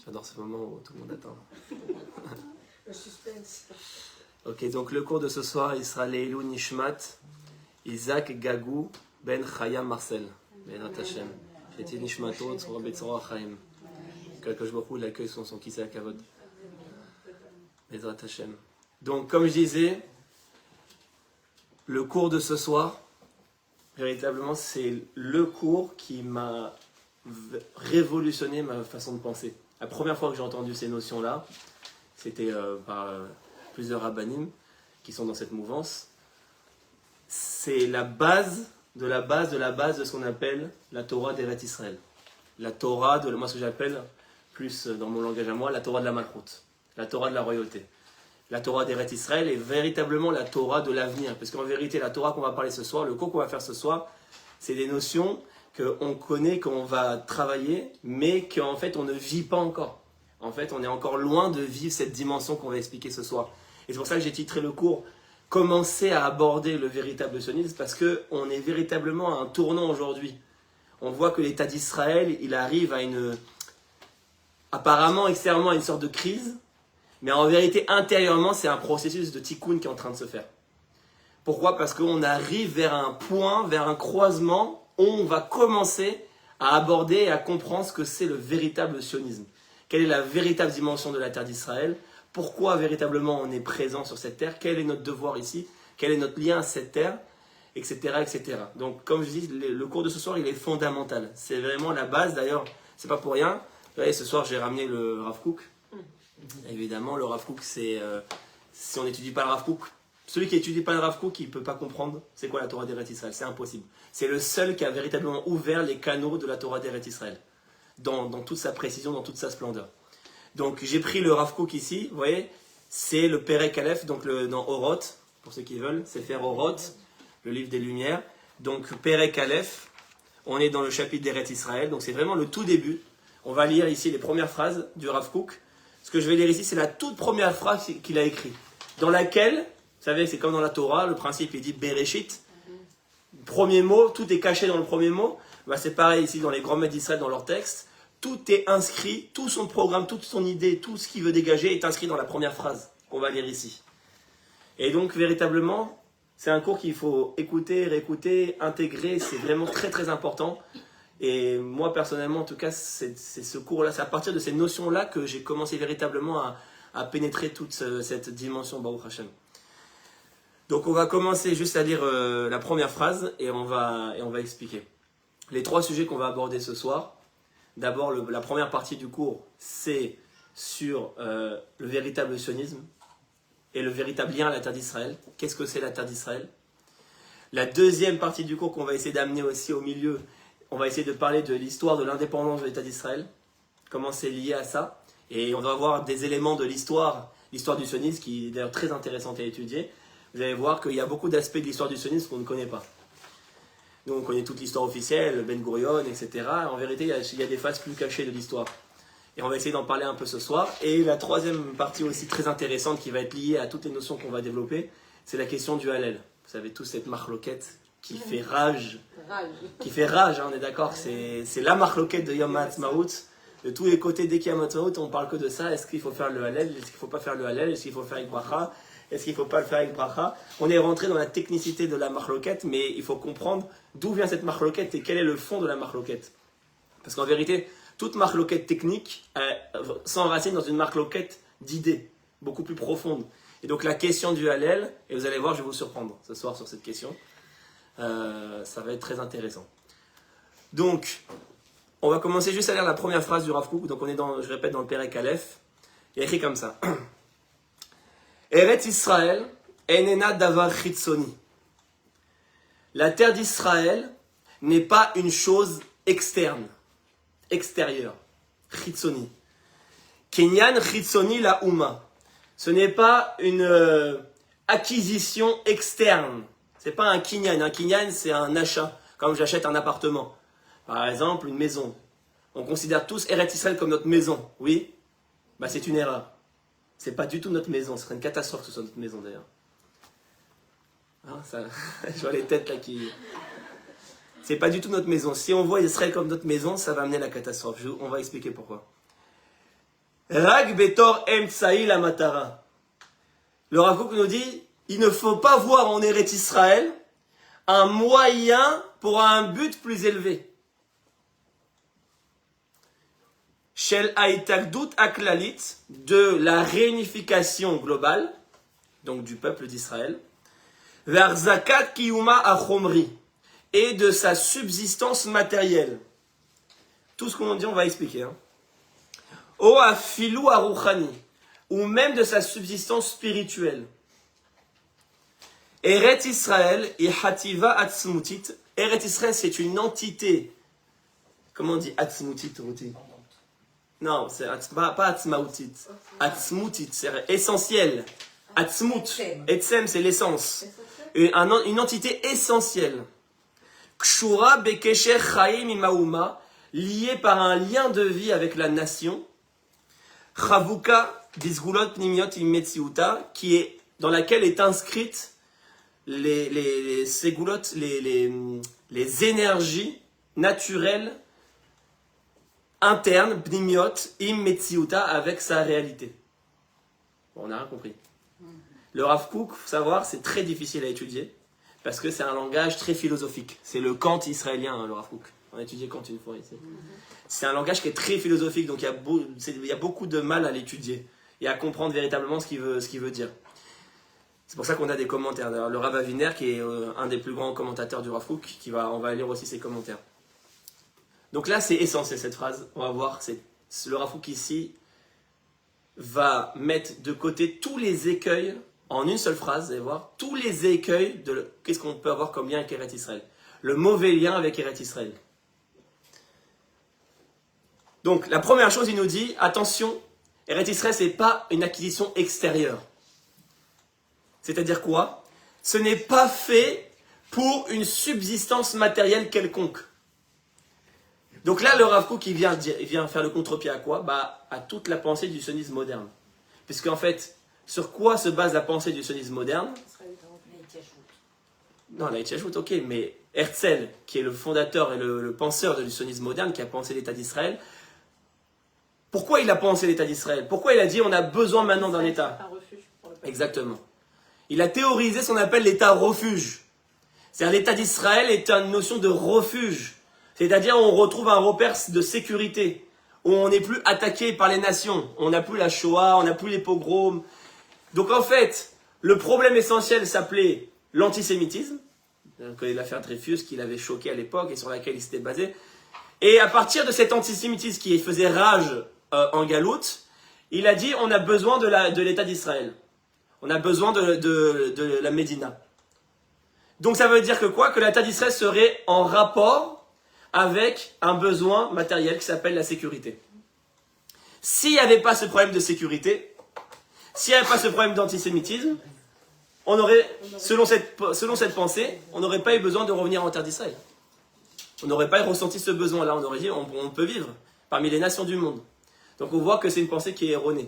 J'adore ce moment où tout le monde attend. Le suspense. Ok, donc le cours de ce soir, il sera Leilou Nishmat, Isaac Gagou, Ben Chaya Marcel. Ben Hashem. J'étais Nishmato, Tzora Betzora Chaim. Que je beaucoup l'accueil son kissé à Kavod. Ben Hashem. Donc, comme je disais, le cours de ce soir, véritablement, c'est le cours qui m'a révolutionné ma façon de penser. La première fois que j'ai entendu ces notions-là, c'était par plusieurs rabbanim qui sont dans cette mouvance. C'est la base de la base de la base de ce qu'on appelle la Torah d'Eretz Israël. La Torah de moi ce que j'appelle, plus dans mon langage à moi, la Torah de la Malchut, la Torah de la royauté. La Torah d'Eretz Israël est véritablement la Torah de l'avenir. Parce qu'en vérité, la Torah qu'on va parler ce soir, le cours qu'on va faire ce soir, c'est des notions qu'on connaît, qu'on va travailler, mais qu'en fait on ne vit pas encore. En fait, on est encore loin de vivre cette dimension qu'on va expliquer ce soir. Et c'est pour ça que j'ai titré le cours « Commencer à aborder le véritable sionisme » parce qu'on est véritablement à un tournant aujourd'hui. On voit que l'État d'Israël, il arrive à apparemment, extérieurement, à une sorte de crise, mais en vérité, intérieurement, c'est un processus de tikkun qui est en train de se faire. Pourquoi ? Parce qu'on arrive vers un point, vers un croisement, où on va commencer à aborder et à comprendre ce que c'est le véritable sionisme. Quelle est la véritable dimension de la terre d'Israël ? Pourquoi véritablement on est présent sur cette terre ? Quel est notre devoir ici ? Quel est notre lien à cette terre ? Etc. etc. Donc, comme je dis, le cours de ce soir, il est fondamental. C'est vraiment la base. D'ailleurs, c'est pas pour rien. Vous voyez, ce soir, j'ai ramené le Rav Kook. Évidemment, le Rav Kook, c'est... si on n'étudie pas le Rav Kook, celui qui n'étudie pas le Rav Kook, il ne peut pas comprendre c'est quoi la Torah d'Eretz Israël. C'est impossible. C'est le seul qui a véritablement ouvert les canaux de la Torah d'Eretz Israël. Dans toute sa précision, dans toute sa splendeur. Donc j'ai pris le Rav Kook ici, vous voyez, c'est le Perek Aleph, donc dans Oroth, pour ceux qui veulent, c'est faire Oroth, le livre des Lumières. Donc Perek Aleph, on est dans le chapitre d'Eretz Israël, donc c'est vraiment le tout début. On va lire ici les premières phrases du Rav Kook. Ce que je vais lire ici, c'est la toute première phrase qu'il a écrite, dans laquelle, vous savez, c'est comme dans la Torah, le principe il dit Bereshit, premier mot, tout est caché dans le premier mot. Bah, c'est pareil ici dans les grands maîtres d'Israël, dans leur texte. Tout est inscrit, tout son programme, toute son idée, tout ce qu'il veut dégager est inscrit dans la première phrase qu'on va lire ici. Et donc, véritablement, c'est un cours qu'il faut écouter, réécouter, intégrer. C'est vraiment très, très important. Et moi, personnellement, en tout cas, c'est ce cours-là, c'est à partir de ces notions-là que j'ai commencé véritablement à pénétrer toute cette dimension Baruch Hashem. Donc, on va commencer juste à lire la première phrase et on va expliquer. Les trois sujets qu'on va aborder ce soir. D'abord, la première partie du cours, c'est sur le véritable sionisme et le véritable lien à la terre d'Israël. Qu'est-ce que c'est la terre d'Israël ? La deuxième partie du cours qu'on va essayer d'amener aussi au milieu, on va essayer de parler de l'histoire de l'indépendance de l'État d'Israël, comment c'est lié à ça. Et on va voir des éléments de l'histoire du sionisme qui est d'ailleurs très intéressante à étudier. Vous allez voir qu'il y a beaucoup d'aspects de l'histoire du sionisme qu'on ne connaît pas. Nous, on connaît toute l'histoire officielle, Ben Gurion, etc. En vérité, il y a des phases plus cachées de l'histoire. Et on va essayer d'en parler un peu ce soir. Et la troisième partie aussi très intéressante qui va être liée à toutes les notions qu'on va développer, c'est la question du Hallel. Vous savez tous cette marloquette qui fait rage. Qui fait rage, hein, on est d'accord. C'est la marloquette de Yom HaAtzmaut. De tous les côtés, dès qu'il y a Yom HaAtzmaut, on parle que de ça. Est-ce qu'il faut faire le Hallel ? Est-ce qu'il ne faut pas faire le Hallel ? Est-ce qu'il faut faire avec bracha ? Est-ce qu'il ne faut pas le faire avec bracha ? On est rentré dans la technicité de la marloquette, mais il faut comprendre d'où vient cette marloquette et quel est le fond de la marloquette. Parce qu'en vérité, toute marloquette technique s'enracine dans une marloquette d'idées, beaucoup plus profonde. Et donc la question du Hallel, et vous allez voir, je vais vous surprendre ce soir sur cette question, ça va être très intéressant. Donc, on va commencer juste à lire la première phrase du Rav Kook. Donc on est je répète, dans le Perek Aleph. Il y a écrit comme ça. Eretz Israël, enena davar chitzoni. La terre d'Israël n'est pas une chose externe, extérieure. Chitzoni. Kinyan chitzoni la Uma. Ce n'est pas une acquisition externe. C'est pas un kinyan. Un kinyan, c'est un achat, comme j'achète un appartement. Par exemple, une maison. On considère tous Eretz Israël comme notre maison. Oui ? Bah, c'est une erreur. C'est pas du tout notre maison. Ce serait une catastrophe que ce soit notre maison d'ailleurs. Hein, je vois les têtes là qui... C'est pas du tout notre maison. Si on voit Israël comme notre maison, ça va amener la catastrophe. On va expliquer pourquoi. Rag betor emtsaï la matara. Le Rav Kook nous dit, il ne faut pas voir en Eretz Israël un moyen pour un but plus élevé. Shel Haïtagdout Aklalit, de la réunification globale, donc du peuple d'Israël, vers Zakat Kiyuma Achomri, et de sa subsistance matérielle. Tout ce qu'on dit, on va expliquer. O Afilou Aruchani, ou même de sa subsistance spirituelle. Eret Israël et Hativa Atzmutit. Eret Israël, c'est une entité. Comment on dit Atzmutit, Ruti? Non, c'est pas Atzmautit. Atzmutit, c'est essentiel. Atzmut, Etzem, c'est l'essence. Une entité essentielle. Kshura Bekesher Chaim Imaouma, liée par un lien de vie avec la nation. Chavuka Bizgulot Pnimiot Imetsiuta, qui est, dans laquelle est inscrite les ségoulottes, les énergies naturelles internes, Pnimiot Imetsiuta, avec sa réalité. Bon, on n'a rien compris. Le Rav Kook, faut savoir, c'est très difficile à étudier, parce que c'est un langage très philosophique. C'est le Kant israélien, le Rav Kook. On a étudié Kant une fois ici. C'est un langage qui est très philosophique, donc il y a beaucoup de mal à l'étudier et à comprendre véritablement ce qu'il veut dire. C'est pour ça qu'on a des commentaires. D'ailleurs, le Rav Aviner, qui est un des plus grands commentateurs du Rav Kook, on va lire aussi ses commentaires. Donc là, c'est essentiel cette phrase. On va voir, le Rav Kook ici va mettre de côté tous les écueils en une seule phrase. Vous allez voir, tous les écueils de qu'est-ce qu'on peut avoir comme lien avec Eretz Israël. Le mauvais lien avec Eretz Israël. Donc, la première chose, il nous dit, attention, Eretz Israël, ce n'est pas une acquisition extérieure. C'est-à-dire quoi? Ce n'est pas fait pour une subsistance matérielle quelconque. Donc là, le Rav Kook, il vient faire le contre-pied à quoi? À toute la pensée du sionisme moderne. Puisqu'en fait, sur quoi se base la pensée du sionisme moderne? Non, la Hitchashut, ok, mais Herzl, qui est le fondateur et le penseur du sionisme moderne, qui a pensé l'État d'Israël, pourquoi il a pensé l'État d'Israël? Pourquoi il a dit on a besoin maintenant d'un État? Exactement. Il a théorisé ce qu'on appelle l'État refuge. C'est-à-dire l'État d'Israël est une notion de refuge. C'est-à-dire on retrouve un repère de sécurité, où on n'est plus attaqué par les nations. On n'a plus la Shoah, on n'a plus les pogroms. Donc en fait, le problème essentiel s'appelait l'antisémitisme. On connaît l'affaire Dreyfus qui l'avait choqué à l'époque et sur laquelle il s'était basé. Et à partir de cet antisémitisme qui faisait rage en Galoute, il a dit on a besoin de l'État d'Israël. On a besoin de la Médina. Donc ça veut dire que quoi? Que l'État d'Israël serait en rapport avec un besoin matériel qui s'appelle la sécurité. S'il n'y avait pas ce problème de sécurité, s'il n'y avait pas ce problème d'antisémitisme, on aurait, selon cette pensée, on n'aurait pas eu besoin de revenir en terre d'Israël. On n'aurait pas ressenti ce besoin-là. On aurait dit on peut vivre parmi les nations du monde. Donc on voit que c'est une pensée qui est erronée.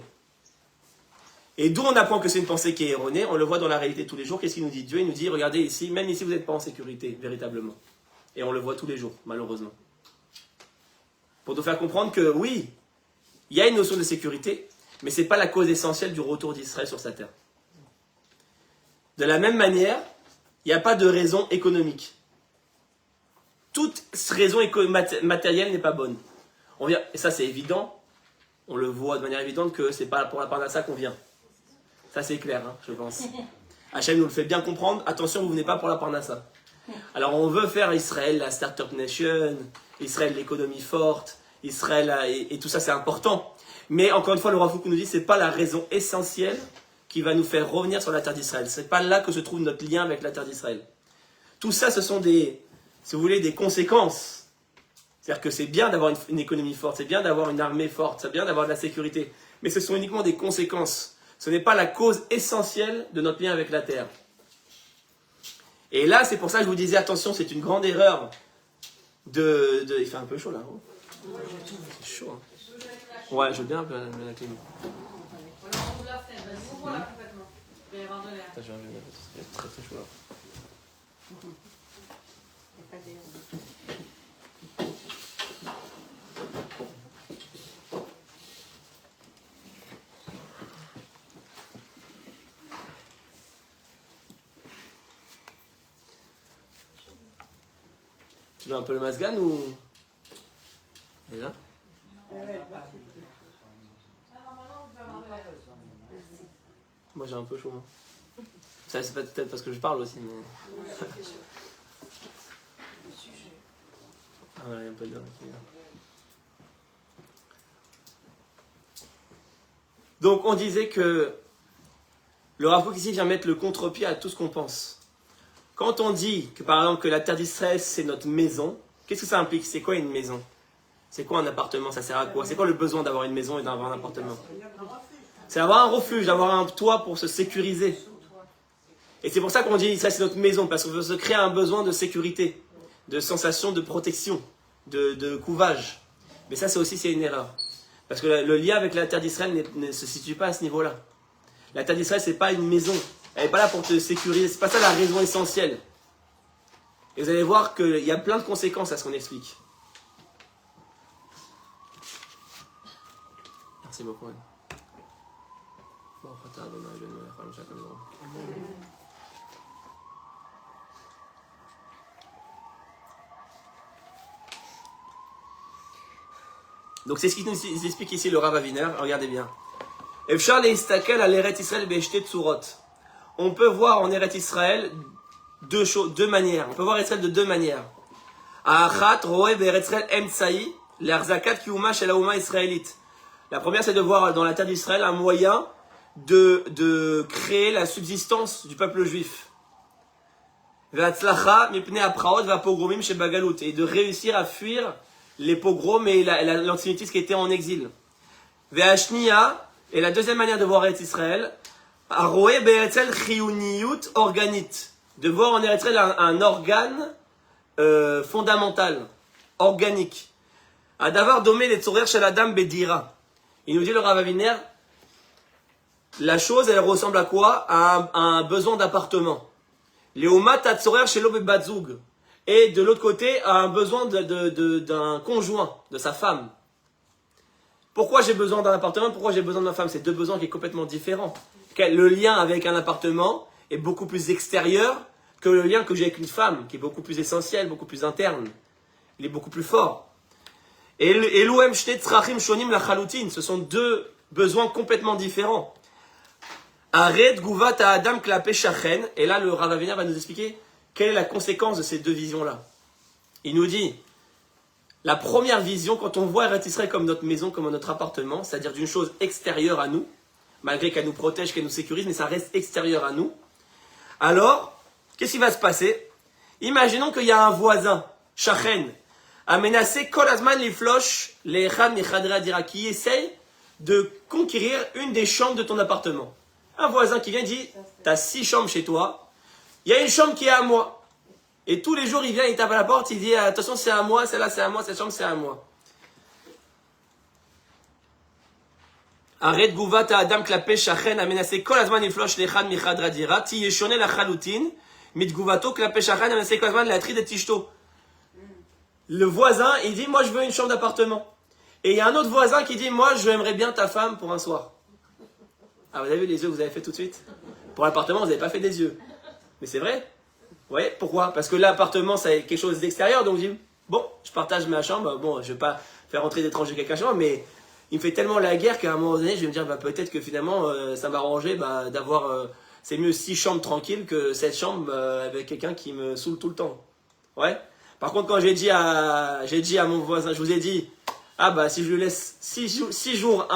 Et d'où on apprend que c'est une pensée qui est erronée, on le voit dans la réalité tous les jours. Qu'est-ce qu'il nous dit? Dieu, il nous dit, regardez ici, même ici vous n'êtes pas en sécurité, véritablement. Et on le voit tous les jours, malheureusement. Pour nous faire comprendre que oui, il y a une notion de sécurité, mais ce n'est pas la cause essentielle du retour d'Israël sur sa terre. De la même manière, il n'y a pas de raison économique. Toute raison matérielle n'est pas bonne. Et ça c'est évident, on le voit de manière évidente que ce n'est pas pour la parnassa qu'on vient. Ça c'est clair, je pense. Hachem nous le fait bien comprendre, attention vous venez pas pour la parnassa. Alors on veut faire Israël la Startup Nation, Israël l'économie forte, Israël et tout ça c'est important. Mais encore une fois le Rav Kook nous dit c'est pas la raison essentielle qui va nous faire revenir sur la terre d'Israël. C'est pas là que se trouve notre lien avec la terre d'Israël. Tout ça ce sont des conséquences. C'est-à-dire que c'est bien d'avoir une économie forte, c'est bien d'avoir une armée forte, c'est bien d'avoir de la sécurité. Mais ce sont uniquement des conséquences. Ce n'est pas la cause essentielle de notre lien avec la terre. Et là, c'est pour ça que je vous disais, attention, c'est une grande erreur il fait un peu chaud là. C'est chaud. Ouais, je veux bien la clim. C'est très très chaud là. Tu veux un peu le masgan ou... Et là moi j'ai un peu chaud. Ça c'est peut-être parce que je parle aussi, mais... Ah voilà, il y a un peu de... Donc on disait que le Rav Kook ici vient mettre le contre-pied à tout ce qu'on pense. Quand on dit que par exemple que la terre d'Israël c'est notre maison, qu'est-ce que ça implique? C'est quoi une maison? C'est quoi un appartement? Ça sert à quoi? C'est quoi le besoin d'avoir une maison et d'avoir un appartement? C'est avoir un refuge, d'avoir un toit pour se sécuriser. Et c'est pour ça qu'on dit ça c'est notre maison, parce qu'on veut se créer un besoin de sécurité, de sensation de protection, de couvage. Mais ça c'est une erreur. Parce que le lien avec la terre d'Israël ne se situe pas à ce niveau-là. La terre d'Israël, c'est pas une maison. Elle n'est pas là pour te sécuriser. C'est pas ça la raison essentielle. Et vous allez voir qu'il y a plein de conséquences à ce qu'on explique. Merci beaucoup. Donc c'est ce qui nous explique ici le Rav Aviner. Regardez bien. Efshar leistakel al Eretz Israël be'shte tzurot. On peut voir en Eretz Israël deux manières. On peut voir Israël de deux manières. Ahachat roe be'Eretz Israël emtsaï le'arzakat kiuma shel hauma israélite. La première, c'est de voir dans la terre d'Israël un moyen de créer la subsistance du peuple juif. Ve'atzlacha mipnei hapraot ve'apogromim shebagalut. Et de réussir à fuir les pogroms et l'antisémitisme qui était en exil. Ve'ashniya. Et la deuxième manière de voir Eretz Israël, Aroé Be'eretzel Chiyuniyut organite. De voir en Eretz Israël un organe fondamental, organique. Adavar domé les tzorer shel adam bedira. Il nous dit le Rav Aviner, la chose elle ressemble à quoi? À un besoin d'appartement. Leomat atzorer shelo bebatzug. Et de l'autre côté, à un besoin d'un conjoint, de sa femme. Pourquoi j'ai besoin d'un appartement? Pourquoi j'ai besoin de ma femme? C'est deux besoins qui sont complètement différents. Le lien avec un appartement est beaucoup plus extérieur que le lien que j'ai avec une femme, qui est beaucoup plus essentiel, beaucoup plus interne. Il est beaucoup plus fort. Et l'ouem shne tzrachim shonim la chalutin, ce sont deux besoins complètement différents. Ared guvat à Adam klape shachen. Et là, le Rav Aviner va nous expliquer quelle est la conséquence de ces deux visions-là. Il nous dit... La première vision, quand on voit Eretz Israël comme notre maison, comme notre appartement, c'est-à-dire d'une chose extérieure à nous, malgré qu'elle nous protège, qu'elle nous sécurise, mais ça reste extérieur à nous. Alors, qu'est-ce qui va se passer? Imaginons qu'il y a un voisin, Shachen, a menacé Kol Azman les floches, les Echad, les Chadra Dira, qui essaye de conquérir une des chambres de ton appartement. Un voisin qui vient et dit, tu as 6 chambres chez toi, il y a une chambre qui est à moi. Et tous les jours, il vient, il tape à la porte, il dit, attention, c'est à moi, celle-là, c'est à moi, cette chambre, c'est à moi. Arrête Gouvata Adam Klape Shachen a menacé Kol Azman Iflosh Lechad Michad Radira, Ti Yeshone la Chalutin, Mit Gouvato Klape Shachen a menacé Kol Azman la Tri de Tishto. Le voisin, il dit, moi, je veux une chambre d'appartement. Et il y a un autre voisin qui dit, moi, je aimerais bien ta femme pour un soir. Ah, vous avez vu les yeux que vous avez fait tout de suite? Pour l'appartement, vous n'avez pas fait des yeux. Mais c'est vrai. Vous voyez, pourquoi? Parce que l'appartement, c'est quelque chose d'extérieur, donc je dis, bon, je partage ma chambre, bon, je vais pas faire rentrer d'étrangers quelqu'un chez moi, mais il me fait tellement la guerre qu'à un moment donné, je vais me dire, peut-être que finalement, ça m'arrangeait d'avoir, c'est mieux 6 chambres tranquilles que 7 chambres avec quelqu'un qui me saoule tout le temps. Ouais. Par contre, quand j'ai dit à mon voisin, je vous ai dit, si je lui laisse 6 jours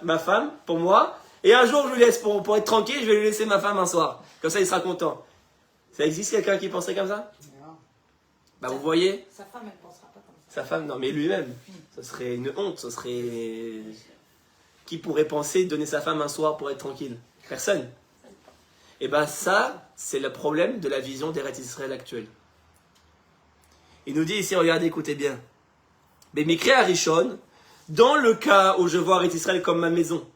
ma femme, pour moi, et un jour, je lui laisse pour être tranquille, je vais lui laisser ma femme un soir. Comme ça, il sera content. Ça existe quelqu'un qui penserait comme ça? Non. Vous voyez? Sa femme, elle ne pensera pas comme ça. Sa femme, non, mais lui-même. Ce serait une honte, ce serait... Qui pourrait penser donner sa femme un soir pour être tranquille? Personne. Et ça, c'est le problème de la vision d'Eretz Israël actuelle. Il nous dit ici, regardez, écoutez bien. Mais Mikre Arishon, dans le cas où je vois Eretz Israël comme ma maison,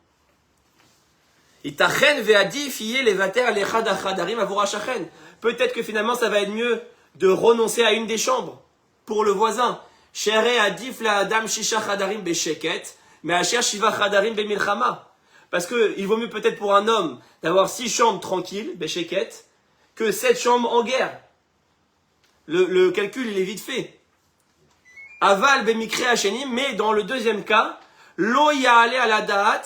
Itachen ve'adif yé levater lechad achadarim avura shachen. Peut-être que finalement, ça va être mieux de renoncer à une des chambres pour le voisin. Shere adif la adam shisha chadarim besheket, mais asher shiva chadarim bemilchama. Parce que il vaut mieux peut-être pour un homme d'avoir 6 chambres tranquilles, besheket, que 7 chambres en guerre. Le calcul, il est vite fait. Aval bemikre hashenim, mais dans le deuxième cas, lo ya'ale ala da'at,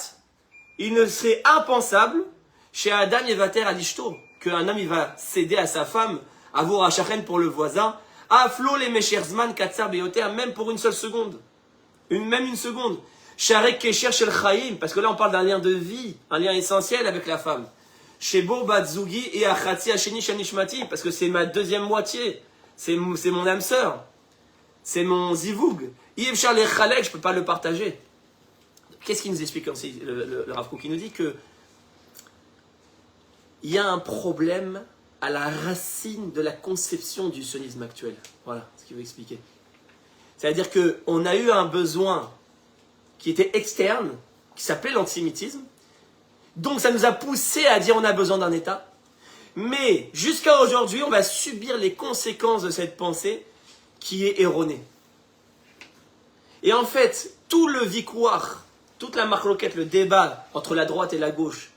il ne serait impensable chez Adam yevater alishto, qu'un homme il va céder à sa femme, avur hachachen pour le voisin, aflo les mesherzman katsar beyoter, même pour une seule seconde, même une seconde. Sharek kesher shel chaim, parce que là on parle d'un lien de vie, un lien essentiel avec la femme. Shebo batzugi et achatzi hasheni shel nishmati, parce que c'est ma deuxième moitié, c'est mon âme sœur, c'est mon zivoug. Yevchar le chalek, je peux pas le partager. Qu'est-ce qu'il nous explique aussi, le Rav Kook? Il nous dit que il y a un problème à la racine de la conception du sionisme actuel. Voilà ce qu'il veut expliquer. C'est-à-dire qu'on a eu un besoin qui était externe, qui s'appelait l'antisémitisme. Donc ça nous a poussé à dire on a besoin d'un État. Mais jusqu'à aujourd'hui, on va subir les conséquences de cette pensée qui est erronée. Et en fait, tout le vicouar, toute la marloquette, le débat entre la droite et la gauche,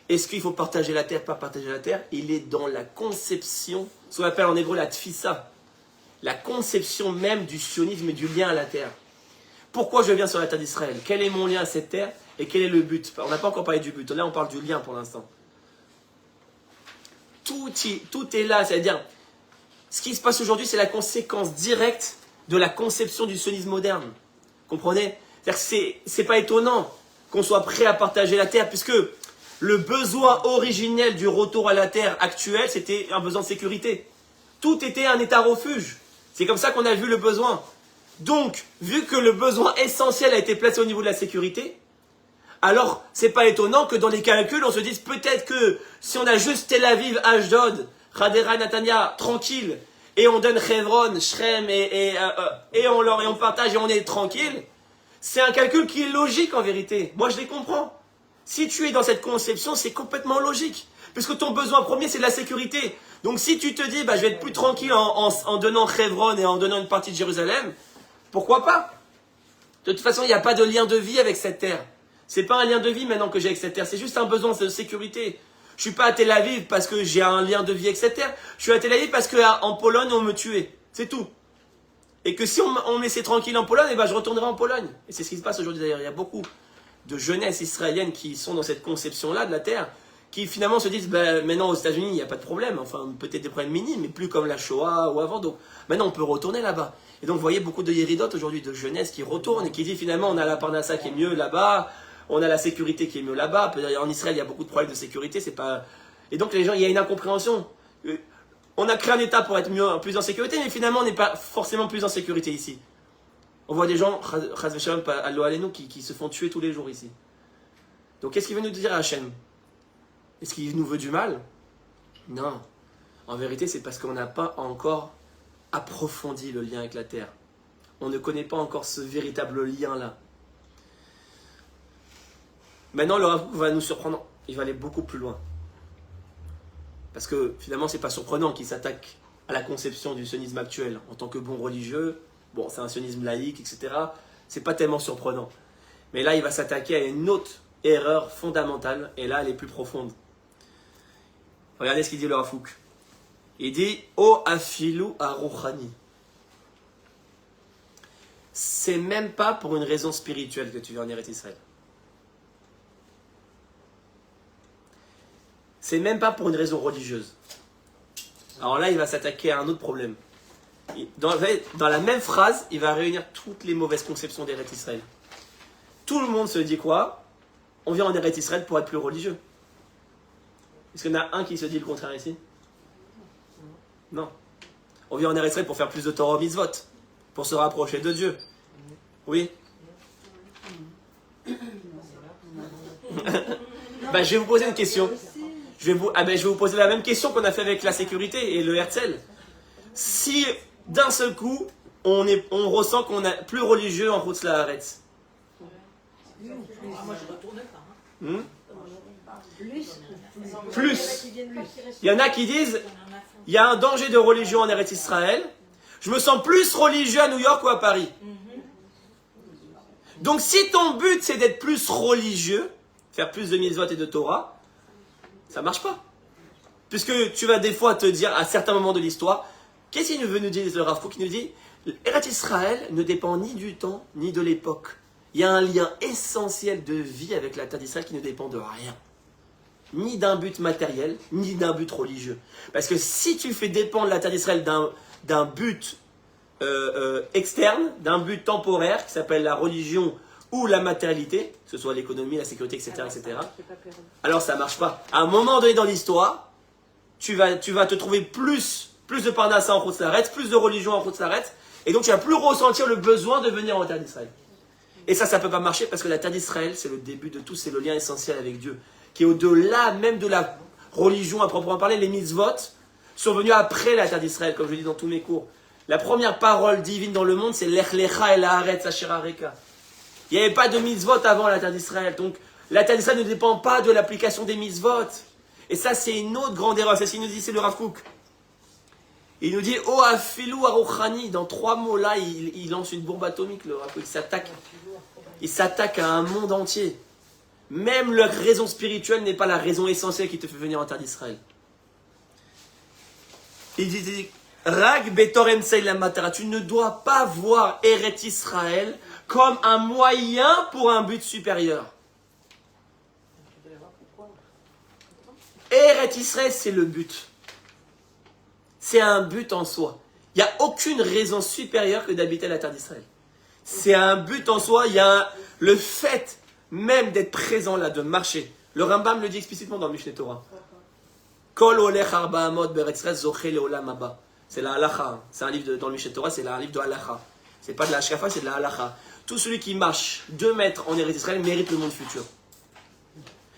est-ce qu'il faut partager la terre, pas partager la terre, il est dans la conception, ce qu'on appelle en hébreu la tfissa, la conception même du sionisme et du lien à la terre. Pourquoi je viens sur la terre d'Israël? Quel est mon lien à cette terre et quel est le but? On n'a pas encore parlé du but, là on parle du lien pour l'instant. Tout est là, c'est-à-dire, ce qui se passe aujourd'hui, c'est la conséquence directe de la conception du sionisme moderne. Comprenez? C'est pas étonnant qu'on soit prêt à partager la terre, puisque le besoin originel du retour à la terre actuelle, c'était un besoin de sécurité. Tout était un état refuge. C'est comme ça qu'on a vu le besoin. Donc, vu que le besoin essentiel a été placé au niveau de la sécurité, alors c'est pas étonnant que dans les calculs, on se dise peut-être que si on a juste Tel Aviv, Ashdod, Hadera, Natania, tranquille, et on donne Hebron, Shrem, et on partage et on est tranquille, c'est un calcul qui est logique en vérité. Moi je les comprends. Si tu es dans cette conception, c'est complètement logique. Puisque ton besoin premier, c'est de la sécurité. Donc si tu te dis, je vais être plus tranquille en donnant Hebron et en donnant une partie de Jérusalem, pourquoi pas? De toute façon, il n'y a pas de lien de vie avec cette terre. C'est pas un lien de vie maintenant que j'ai avec cette terre. C'est juste un besoin de sécurité. Je suis pas à Tel Aviv parce que j'ai un lien de vie avec cette terre. Je suis à Tel Aviv parce qu'en Pologne, on me tuait. C'est tout. Et que si on me laissait tranquille en Pologne, je retournerai en Pologne. Et c'est ce qui se passe aujourd'hui d'ailleurs. Il y a beaucoup de jeunesse israélienne qui sont dans cette conception-là de la terre, qui finalement se disent, maintenant aux États-Unis, il n'y a pas de problème. Enfin, peut-être des problèmes minimes, mais plus comme la Shoah ou avant. Donc maintenant, on peut retourner là-bas. Et donc, vous voyez beaucoup de yéridot aujourd'hui, de jeunesse qui retournent et qui dit finalement, on a la Parnassa qui est mieux là-bas, on a la sécurité qui est mieux là-bas. En Israël, il y a beaucoup de problèmes de sécurité. C'est pas... Et donc, les gens, il y a une incompréhension. On a créé un État pour être plus en sécurité, mais finalement, on n'est pas forcément plus en sécurité ici. On voit des gens, Chaz v'Shalom, Allo Alenu, qui se font tuer tous les jours ici. Donc, qu'est-ce qu'il veut nous dire Hachem? Est-ce qu'il nous veut du mal? Non. En vérité, c'est parce qu'on n'a pas encore approfondi le lien avec la terre. On ne connaît pas encore ce véritable lien-là. Maintenant, le Rav Kook va nous surprendre. Il va aller beaucoup plus loin. Parce que finalement, c'est pas surprenant qu'il s'attaque à la conception du sionisme actuel. En tant que bon religieux, bon, c'est un sionisme laïque, etc. C'est pas tellement surprenant. Mais là, il va s'attaquer à une autre erreur fondamentale. Et là, elle est plus profonde. Regardez ce qu'il dit le Rav Kook. Il dit « O afilu aruchani ». C'est même pas pour une raison spirituelle que tu viens en Eretz Israël. C'est même pas pour une raison religieuse. Alors là, il va s'attaquer à un autre problème. Dans la même phrase, il va réunir toutes les mauvaises conceptions d'Eretz Israël. Tout le monde se dit quoi? On vient en Eretz Israël pour être plus religieux. Est-ce qu'il y en a un qui se dit le contraire ici? Non. On vient en Eretz Israël pour faire plus de Torah mitzvot, pour se rapprocher de Dieu. Oui. Je vais vous poser une question. Je vais vous poser la même question qu'on a fait avec la sécurité et le Herzl. Si d'un seul coup, on ressent qu'on est plus religieux en Chutz La'aretz. Moi, je retourne pas. Plus. Il y en a qui disent, il y a un danger de religion en Eretz Israël. Je me sens plus religieux à New York ou à Paris. Donc si ton but c'est d'être plus religieux, faire plus de mitzvot et de Torah, ça marche pas. Puisque tu vas des fois te dire à certains moments de l'histoire, Qu'est-ce qu'il veut nous dire, le Rav Kook? Il nous dit, Eretz Israël ne dépend ni du temps, ni de l'époque. Il y a un lien essentiel de vie avec la terre d'Israël qui ne dépend de rien. Ni d'un but matériel, ni d'un but religieux. Parce que si tu fais dépendre la terre d'Israël d'un but externe, d'un but temporaire, qui s'appelle la religion ou la matérialité, que ce soit l'économie, la sécurité, etc., etc., alors ça ne marche pas. À un moment donné dans l'histoire, tu vas te trouver plus de parnassa en Chutz-Laretz, plus de religion en Chutz-Laretz, et donc tu vas plus ressentir le besoin de venir en terre d'Israël. Et ça ne peut pas marcher parce que la terre d'Israël, c'est le début de tout, c'est le lien essentiel avec Dieu, qui est au-delà même de la religion à proprement parler. Les mitzvot sont venus après la terre d'Israël, comme je le dis dans tous mes cours. La première parole divine dans le monde, c'est Lech Lecha el Haaretz Asher Areka. Il n'y avait pas de mitzvot avant la terre d'Israël. Donc la terre d'Israël ne dépend pas de l'application des mitzvot. Et ça, c'est une autre grande erreur. C'est ce qu'il nous dit, c'est le Rav Kook. Il nous dit, oh afilu aruchani. Dans 3 mots là, il lance une bombe atomique, le Rav Kook. Il s'attaque à un monde entier. Même la raison spirituelle n'est pas la raison essentielle qui te fait venir en terre d'Israël. Il dit, Rag betorem sei la matara. Tu ne dois pas voir Eretz Israël comme un moyen pour un but supérieur. Eretz Israël, c'est le but. C'est un but en soi. Il n'y a aucune raison supérieure que d'habiter la terre d'Israël. C'est un but en soi. Il y a le fait même d'être présent là, de marcher. Le Rambam le dit explicitement dans le Mishneh Torah. Kol olech arba amot beretz Israël zoché leolam haba. C'est la halacha. C'est un livre dans le Mishneh Torah, c'est un livre de halacha. C'est pas de la hashkafa, c'est de la halacha. Tout celui qui marche 2 mètres en Eretz Israël mérite le monde futur.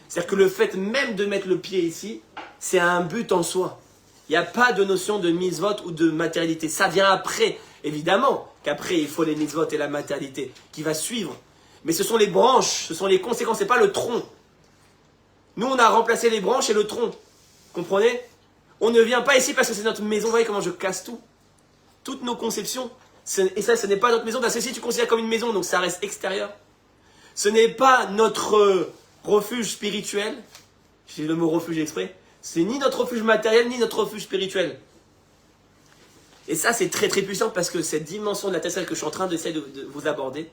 C'est-à-dire que le fait même de mettre le pied ici, c'est un but en soi. Il n'y a pas de notion de mitzvot ou de matérialité. Ça vient après. Évidemment qu'après, il faut les mitzvot et la matérialité qui va suivre. Mais ce sont les branches, ce sont les conséquences, ce n'est pas le tronc. Nous, on a remplacé les branches et le tronc. Comprenez? On ne vient pas ici parce que c'est notre maison. Vous voyez comment je casse tout? Toutes nos conceptions. Et ça, ce n'est pas notre maison. Parce que si tu considères comme une maison, donc ça reste extérieur. Ce n'est pas notre refuge spirituel. J'ai le mot refuge exprès. C'est ni notre refuge matériel, ni notre refuge spirituel. Et ça, c'est très très puissant parce que cette dimension de la terre que je suis en train d'essayer de vous aborder,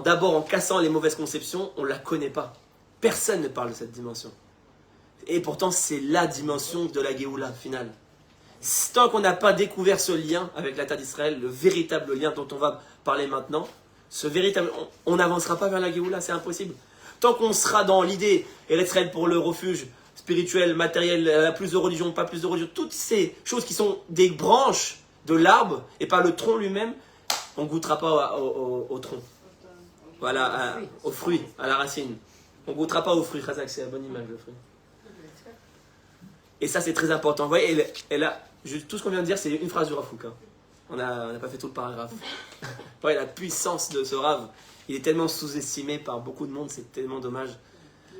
d'abord en cassant les mauvaises conceptions, on ne la connaît pas. Personne ne parle de cette dimension. Et pourtant, c'est la dimension de la Géoula finale. Tant qu'on n'a pas découvert ce lien avec la terre d'Israël, le véritable lien dont on va parler maintenant, on n'avancera pas vers la Géoula, c'est impossible. Tant qu'on sera dans l'idée, Eretz Israël pour le refuge spirituel, matériel, plus de religion, pas plus de religion, toutes ces choses qui sont des branches de l'arbre et pas le tronc lui-même, on ne goûtera pas au tronc. Voilà, au fruit, à la racine. On ne goûtera pas au fruit. Khazak, c'est la bonne image, le fruit. Et ça, c'est très important. Vous voyez, tout ce qu'on vient de dire, c'est une phrase du Rav Kook. Hein. On n'a pas fait tout le paragraphe. Vous voyez, la puissance de ce Rav, il est tellement sous-estimé par beaucoup de monde, c'est tellement dommage.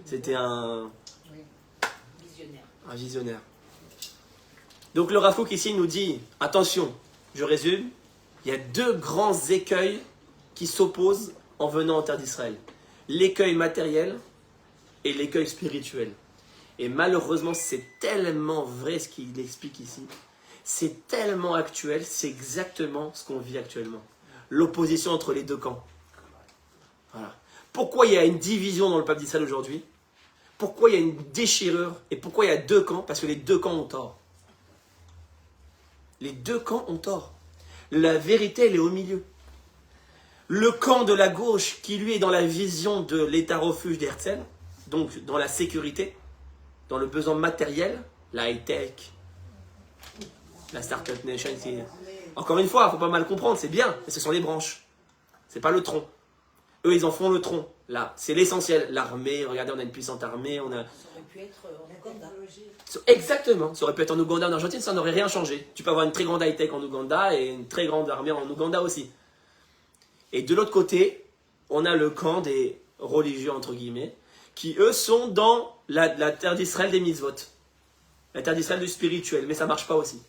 C'était un visionnaire. Donc le Rav Kook ici nous dit, attention, je résume, il y a 2 grands écueils qui s'opposent en venant en terre d'Israël. L'écueil matériel et l'écueil spirituel. Et malheureusement, c'est tellement vrai ce qu'il explique ici. C'est tellement actuel, c'est exactement ce qu'on vit actuellement. L'opposition entre les 2 camps. Voilà. Pourquoi il y a une division dans le peuple d'Israël aujourd'hui? Pourquoi il y a une déchirure? Et pourquoi il y a 2 camps? Parce que les 2 camps ont tort. Les 2 camps ont tort. La vérité, elle est au milieu. Le camp de la gauche, qui lui est dans la vision de l'état refuge d'Herzl, donc dans la sécurité, dans le besoin matériel, la high-tech, la Startup Nation. Encore une fois, il ne faut pas mal comprendre, c'est bien, mais ce sont les branches. Ce n'est pas le tronc. Eux, ils en font le tronc. Là, c'est l'essentiel. L'armée, regardez, on a une puissante armée. Ça aurait pu être en Ouganda. Exactement. Ça aurait pu être en Ouganda, en Argentine, ça n'aurait rien changé. Tu peux avoir une très grande high-tech en Ouganda et une très grande armée en Ouganda aussi. Et de l'autre côté, on a le camp des religieux, entre guillemets, qui, eux, sont dans la terre d'Israël des mitzvot. La terre d'Israël du spirituel, mais ça ne marche pas aussi.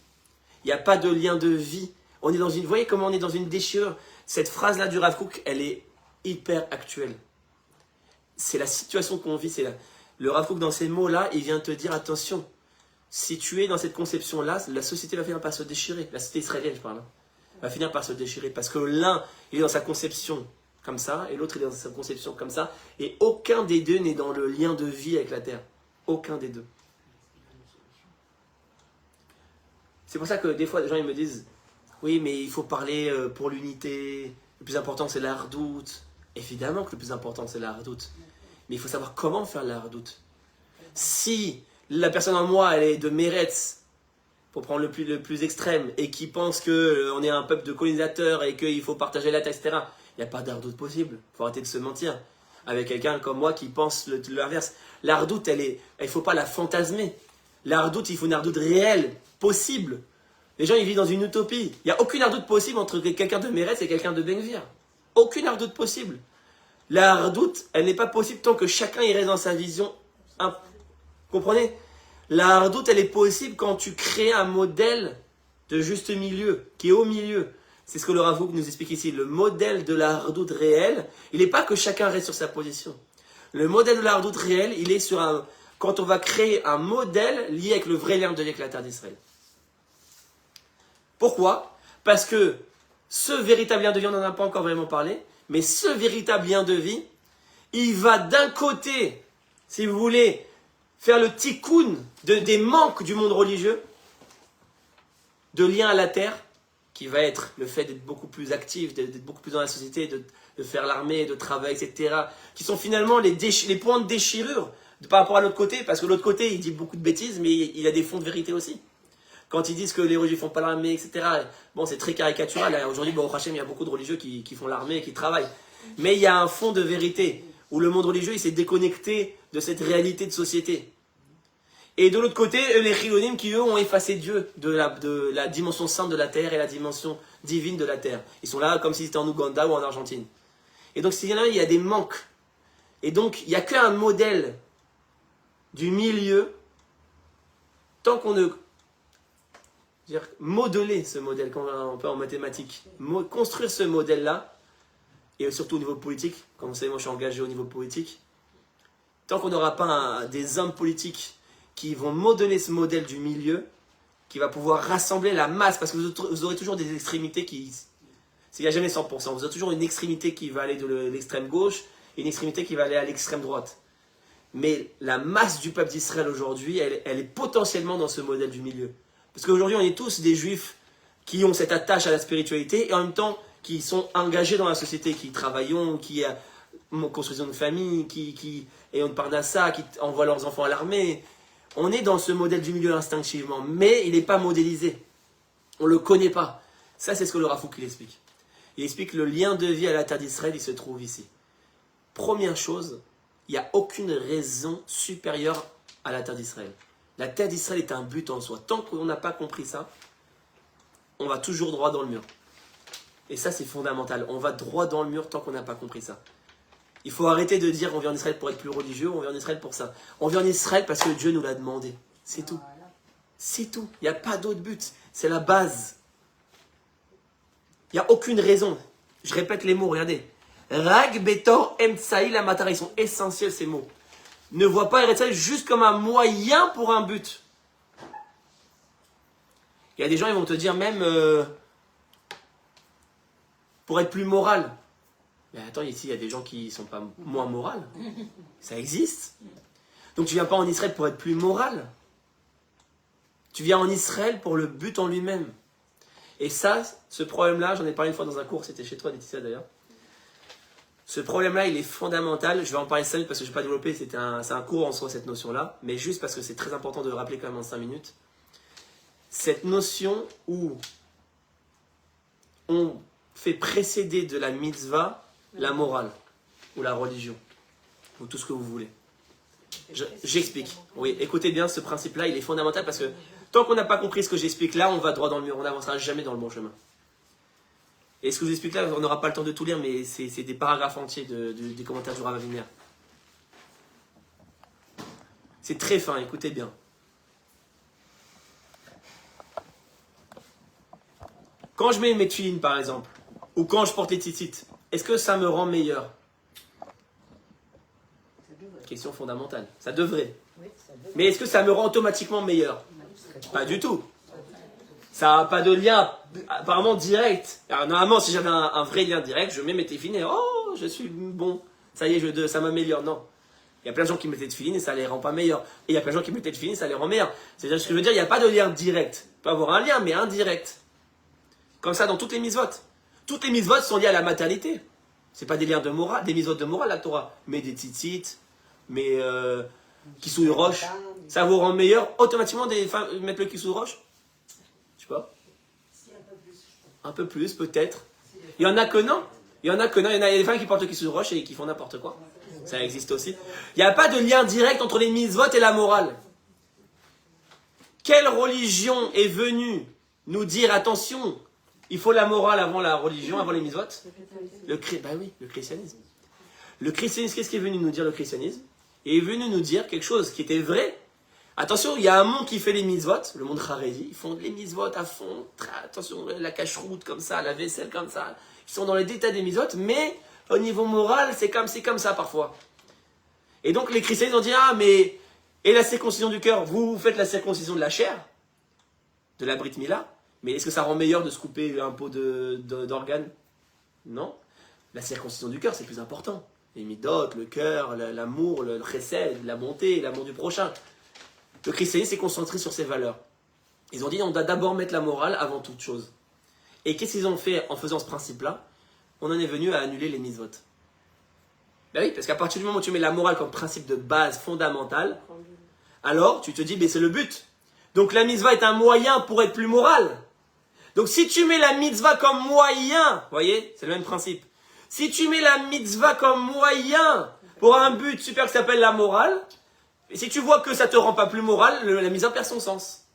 Il n'y a pas de lien de vie. On est dans une, vous voyez comment on est dans une déchirure. Cette phrase-là du Rav Kook, elle est hyper actuelle. C'est la situation qu'on vit. Le Rav Kook, dans ces mots-là, il vient te dire, attention, si tu es dans cette conception-là, la société va finir par se déchirer. La société israélienne, je parle. Va finir par se déchirer parce que l'un est dans sa conception comme ça et l'autre est dans sa conception comme ça. Et aucun des deux n'est dans le lien de vie avec la terre. Aucun des deux. C'est pour ça que des fois, les gens ils me disent oui, mais il faut parler pour l'unité. Le plus important, c'est la hardoute. Évidemment que le plus important, c'est la hardoute. Mais il faut savoir comment faire la hardoute. Si la personne en moi, elle est de Meretz, pour prendre le plus extrême, et qui pense qu'on est un peuple de colonisateurs et qu'il faut partager la terre, etc., il n'y a pas d'hardoute possible. Il faut arrêter de se mentir. Avec quelqu'un comme moi qui pense l'inverse. La hardoute, il ne faut pas la fantasmer. La hardoute, il faut une hardoute réelle, possible. Les gens, ils vivent dans une utopie. Il n'y a aucune hardoute possible entre quelqu'un de Meretz et quelqu'un de Ben-Gvir. Aucune hardoute possible. La hardoute, elle n'est pas possible tant que chacun y reste dans sa vision. Comprenez? La hardoute, elle est possible quand tu crées un modèle de juste milieu, qui est au milieu. C'est ce que le Rav Kook nous explique ici. Le modèle de la hardoute réelle, il n'est pas que chacun reste sur sa position. Le modèle de la hardoute réelle, il est quand on va créer un modèle lié avec le vrai lien de vie avec la terre d'Israël. Pourquoi? Parce que ce véritable lien de vie, on n'en a pas encore vraiment parlé, mais ce véritable lien de vie, il va d'un côté, si vous voulez, faire le tikkun des manques du monde religieux, de lien à la terre, qui va être le fait d'être beaucoup plus actif, d'être beaucoup plus dans la société, de faire l'armée, de travailler, etc., qui sont finalement les points de déchirure par rapport à l'autre côté, parce que l'autre côté, il dit beaucoup de bêtises, mais il a des fonds de vérité aussi. Quand ils disent que les religieux font pas l'armée, etc., bon, c'est très caricatural. Aujourd'hui, au Hachem, il y a beaucoup de religieux qui font l'armée et qui travaillent. Mais il y a un fond de vérité, où le monde religieux, il s'est déconnecté de cette réalité de société. Et de l'autre côté, les chilonim qui, eux, ont effacé Dieu de la dimension sainte de la terre et la dimension divine de la terre. Ils sont là comme s'ils étaient en Ouganda ou en Argentine. Et donc, il y a des manques. Et donc, il n'y a qu'un modèle du milieu, tant qu'on ne... modeler ce modèle, quand on peut en mathématiques, construire ce modèle-là, et surtout au niveau politique, comme vous savez, moi je suis engagé au niveau politique, tant qu'on n'aura pas des hommes politiques qui vont modeler ce modèle du milieu, qui va pouvoir rassembler la masse, parce que vous aurez toujours des extrémités qui... Il n'y a jamais 100%, vous aurez toujours une extrémité qui va aller de l'extrême gauche, et une extrémité qui va aller à l'extrême droite. Mais la masse du peuple d'Israël aujourd'hui, elle est potentiellement dans ce modèle du milieu. Parce qu'aujourd'hui, on est tous des juifs qui ont cette attache à la spiritualité, et en même temps, qui sont engagés dans la société, qui travaillons, qui construisons une famille, qui ayons une parnassa, qui envoient leurs enfants à l'armée. On est dans ce modèle du milieu instinctivement, mais il n'est pas modélisé. On ne le connaît pas. Ça, c'est ce que le Rav Kook il explique. Il explique que le lien de vie à la terre d'Israël, il se trouve ici. Première chose, il n'y a aucune raison supérieure à la terre d'Israël. La terre d'Israël est un but en soi. Tant qu'on n'a pas compris ça, on va toujours droit dans le mur. Et ça, c'est fondamental. On va droit dans le mur tant qu'on n'a pas compris ça. Il faut arrêter de dire on vient en Israël pour être plus religieux, on vient en Israël pour ça. On vient en Israël parce que Dieu nous l'a demandé. C'est tout. C'est tout. Il n'y a pas d'autre but. C'est la base. Il n'y a aucune raison. Je répète les mots, regardez. Rag, Betor, Emtsaï, la Matara. Ils sont essentiels ces mots. Ne vois pas Eretz Israël juste comme un moyen pour un but. Il y a des gens, ils vont te dire même pour être plus moral. Mais attends, ici, il y a des gens qui ne sont pas moins moraux. Ça existe. Donc tu ne viens pas en Israël pour être plus moral. Tu viens en Israël pour le but en lui-même. Et ça, ce problème-là, j'en ai parlé une fois dans un cours, c'était chez toi, Laetitia d'ailleurs. Ce problème-là, il est fondamental. Je vais en parler 5 minutes parce que je ne vais pas développer. C'est un cours en soi, cette notion-là. Mais juste parce que c'est très important de le rappeler quand même en 5 minutes. Cette notion où on fait précéder de la mitzvah la morale ou la religion ou tout ce que vous voulez. J'explique. Oui, écoutez bien, ce principe-là, il est fondamental parce que tant qu'on n'a pas compris ce que j'explique là, on va droit dans le mur. On n'avancera jamais dans le bon chemin. Et ce que je vous explique là, on n'aura pas le temps de tout lire, mais c'est des paragraphes entiers des commentaires du Rav Aviner. C'est très fin, écoutez bien. Quand je mets mes tefilines, par exemple, ou quand je porte les tzitzit, est-ce que ça me rend meilleur? Question fondamentale. Ça devrait. Mais est-ce que ça me rend automatiquement meilleur? Pas du tout. Ça n'a pas de lien apparemment direct. Alors, normalement, si j'avais un vrai lien direct, je mets mes téfilines et oh, je suis bon. Ça y est, ça m'améliore. Non. Il y a plein de gens qui mettent des téfilines et ça les rend pas meilleurs. Et il y a plein de gens qui mettent des téfilines et ça les rend meilleurs. C'est-à-dire ce que je veux dire, il n'y a pas de lien direct. Il peut avoir un lien, mais indirect. Comme ça dans toutes les mitzvot. Toutes les mitzvot sont liées à la maternité. C'est pas des liens de morale, des mitzvot de morale la Torah. Mais des tzitzit, mais kissouille roche. Ça vous rend meilleur automatiquement des femmes mettre le kissouille roche? Je sais pas. Un peu plus, peut-être. Il y en a que non. Il y en a que non. Il y a des femmes qui portent le kissouille roche et qui font n'importe quoi. Ça existe aussi. Il n'y a pas de lien direct entre les mitzvot et la morale. Quelle religion est venue nous dire attention, il faut la morale avant la religion, avant les mitzvot? Bah oui, le christianisme. Le christianisme, qu'est-ce qui est venu nous dire le christianisme? Il est venu nous dire quelque chose qui était vrai. Attention, il y a un monde qui fait les mitzvot, le monde Haredi, ils font les mitzvot à fond, attention, la cache-route comme ça, la vaisselle comme ça, ils sont dans les détails des mitzvot, mais au niveau moral, c'est comme ça parfois. Et donc les chrétiens ont dit, ah mais, et la circoncision du cœur, vous faites la circoncision de la chair, de la Brit Mila, mais est-ce que ça rend meilleur de se couper un pot d'organes? Non. La circoncision du cœur, c'est plus important. Les midot, le cœur, l'amour, le chesed, la bonté, l'amour du prochain. Le christianisme s'est concentré sur ces valeurs. Ils ont dit on doit d'abord mettre la morale avant toute chose. Et qu'est-ce qu'ils ont fait en faisant ce principe-là? On en est venu à annuler les mitzvot. Ben oui, parce qu'à partir du moment où tu mets la morale comme principe de base fondamental, alors tu te dis ben c'est le but. Donc la mitzvah est un moyen pour être plus moral. Donc si tu mets la mitzvah comme moyen, vous voyez, c'est le même principe. Si tu mets la mitzvah comme moyen pour un but super qui s'appelle la morale, et si tu vois que ça ne te rend pas plus moral, la mitzvah perd son sens.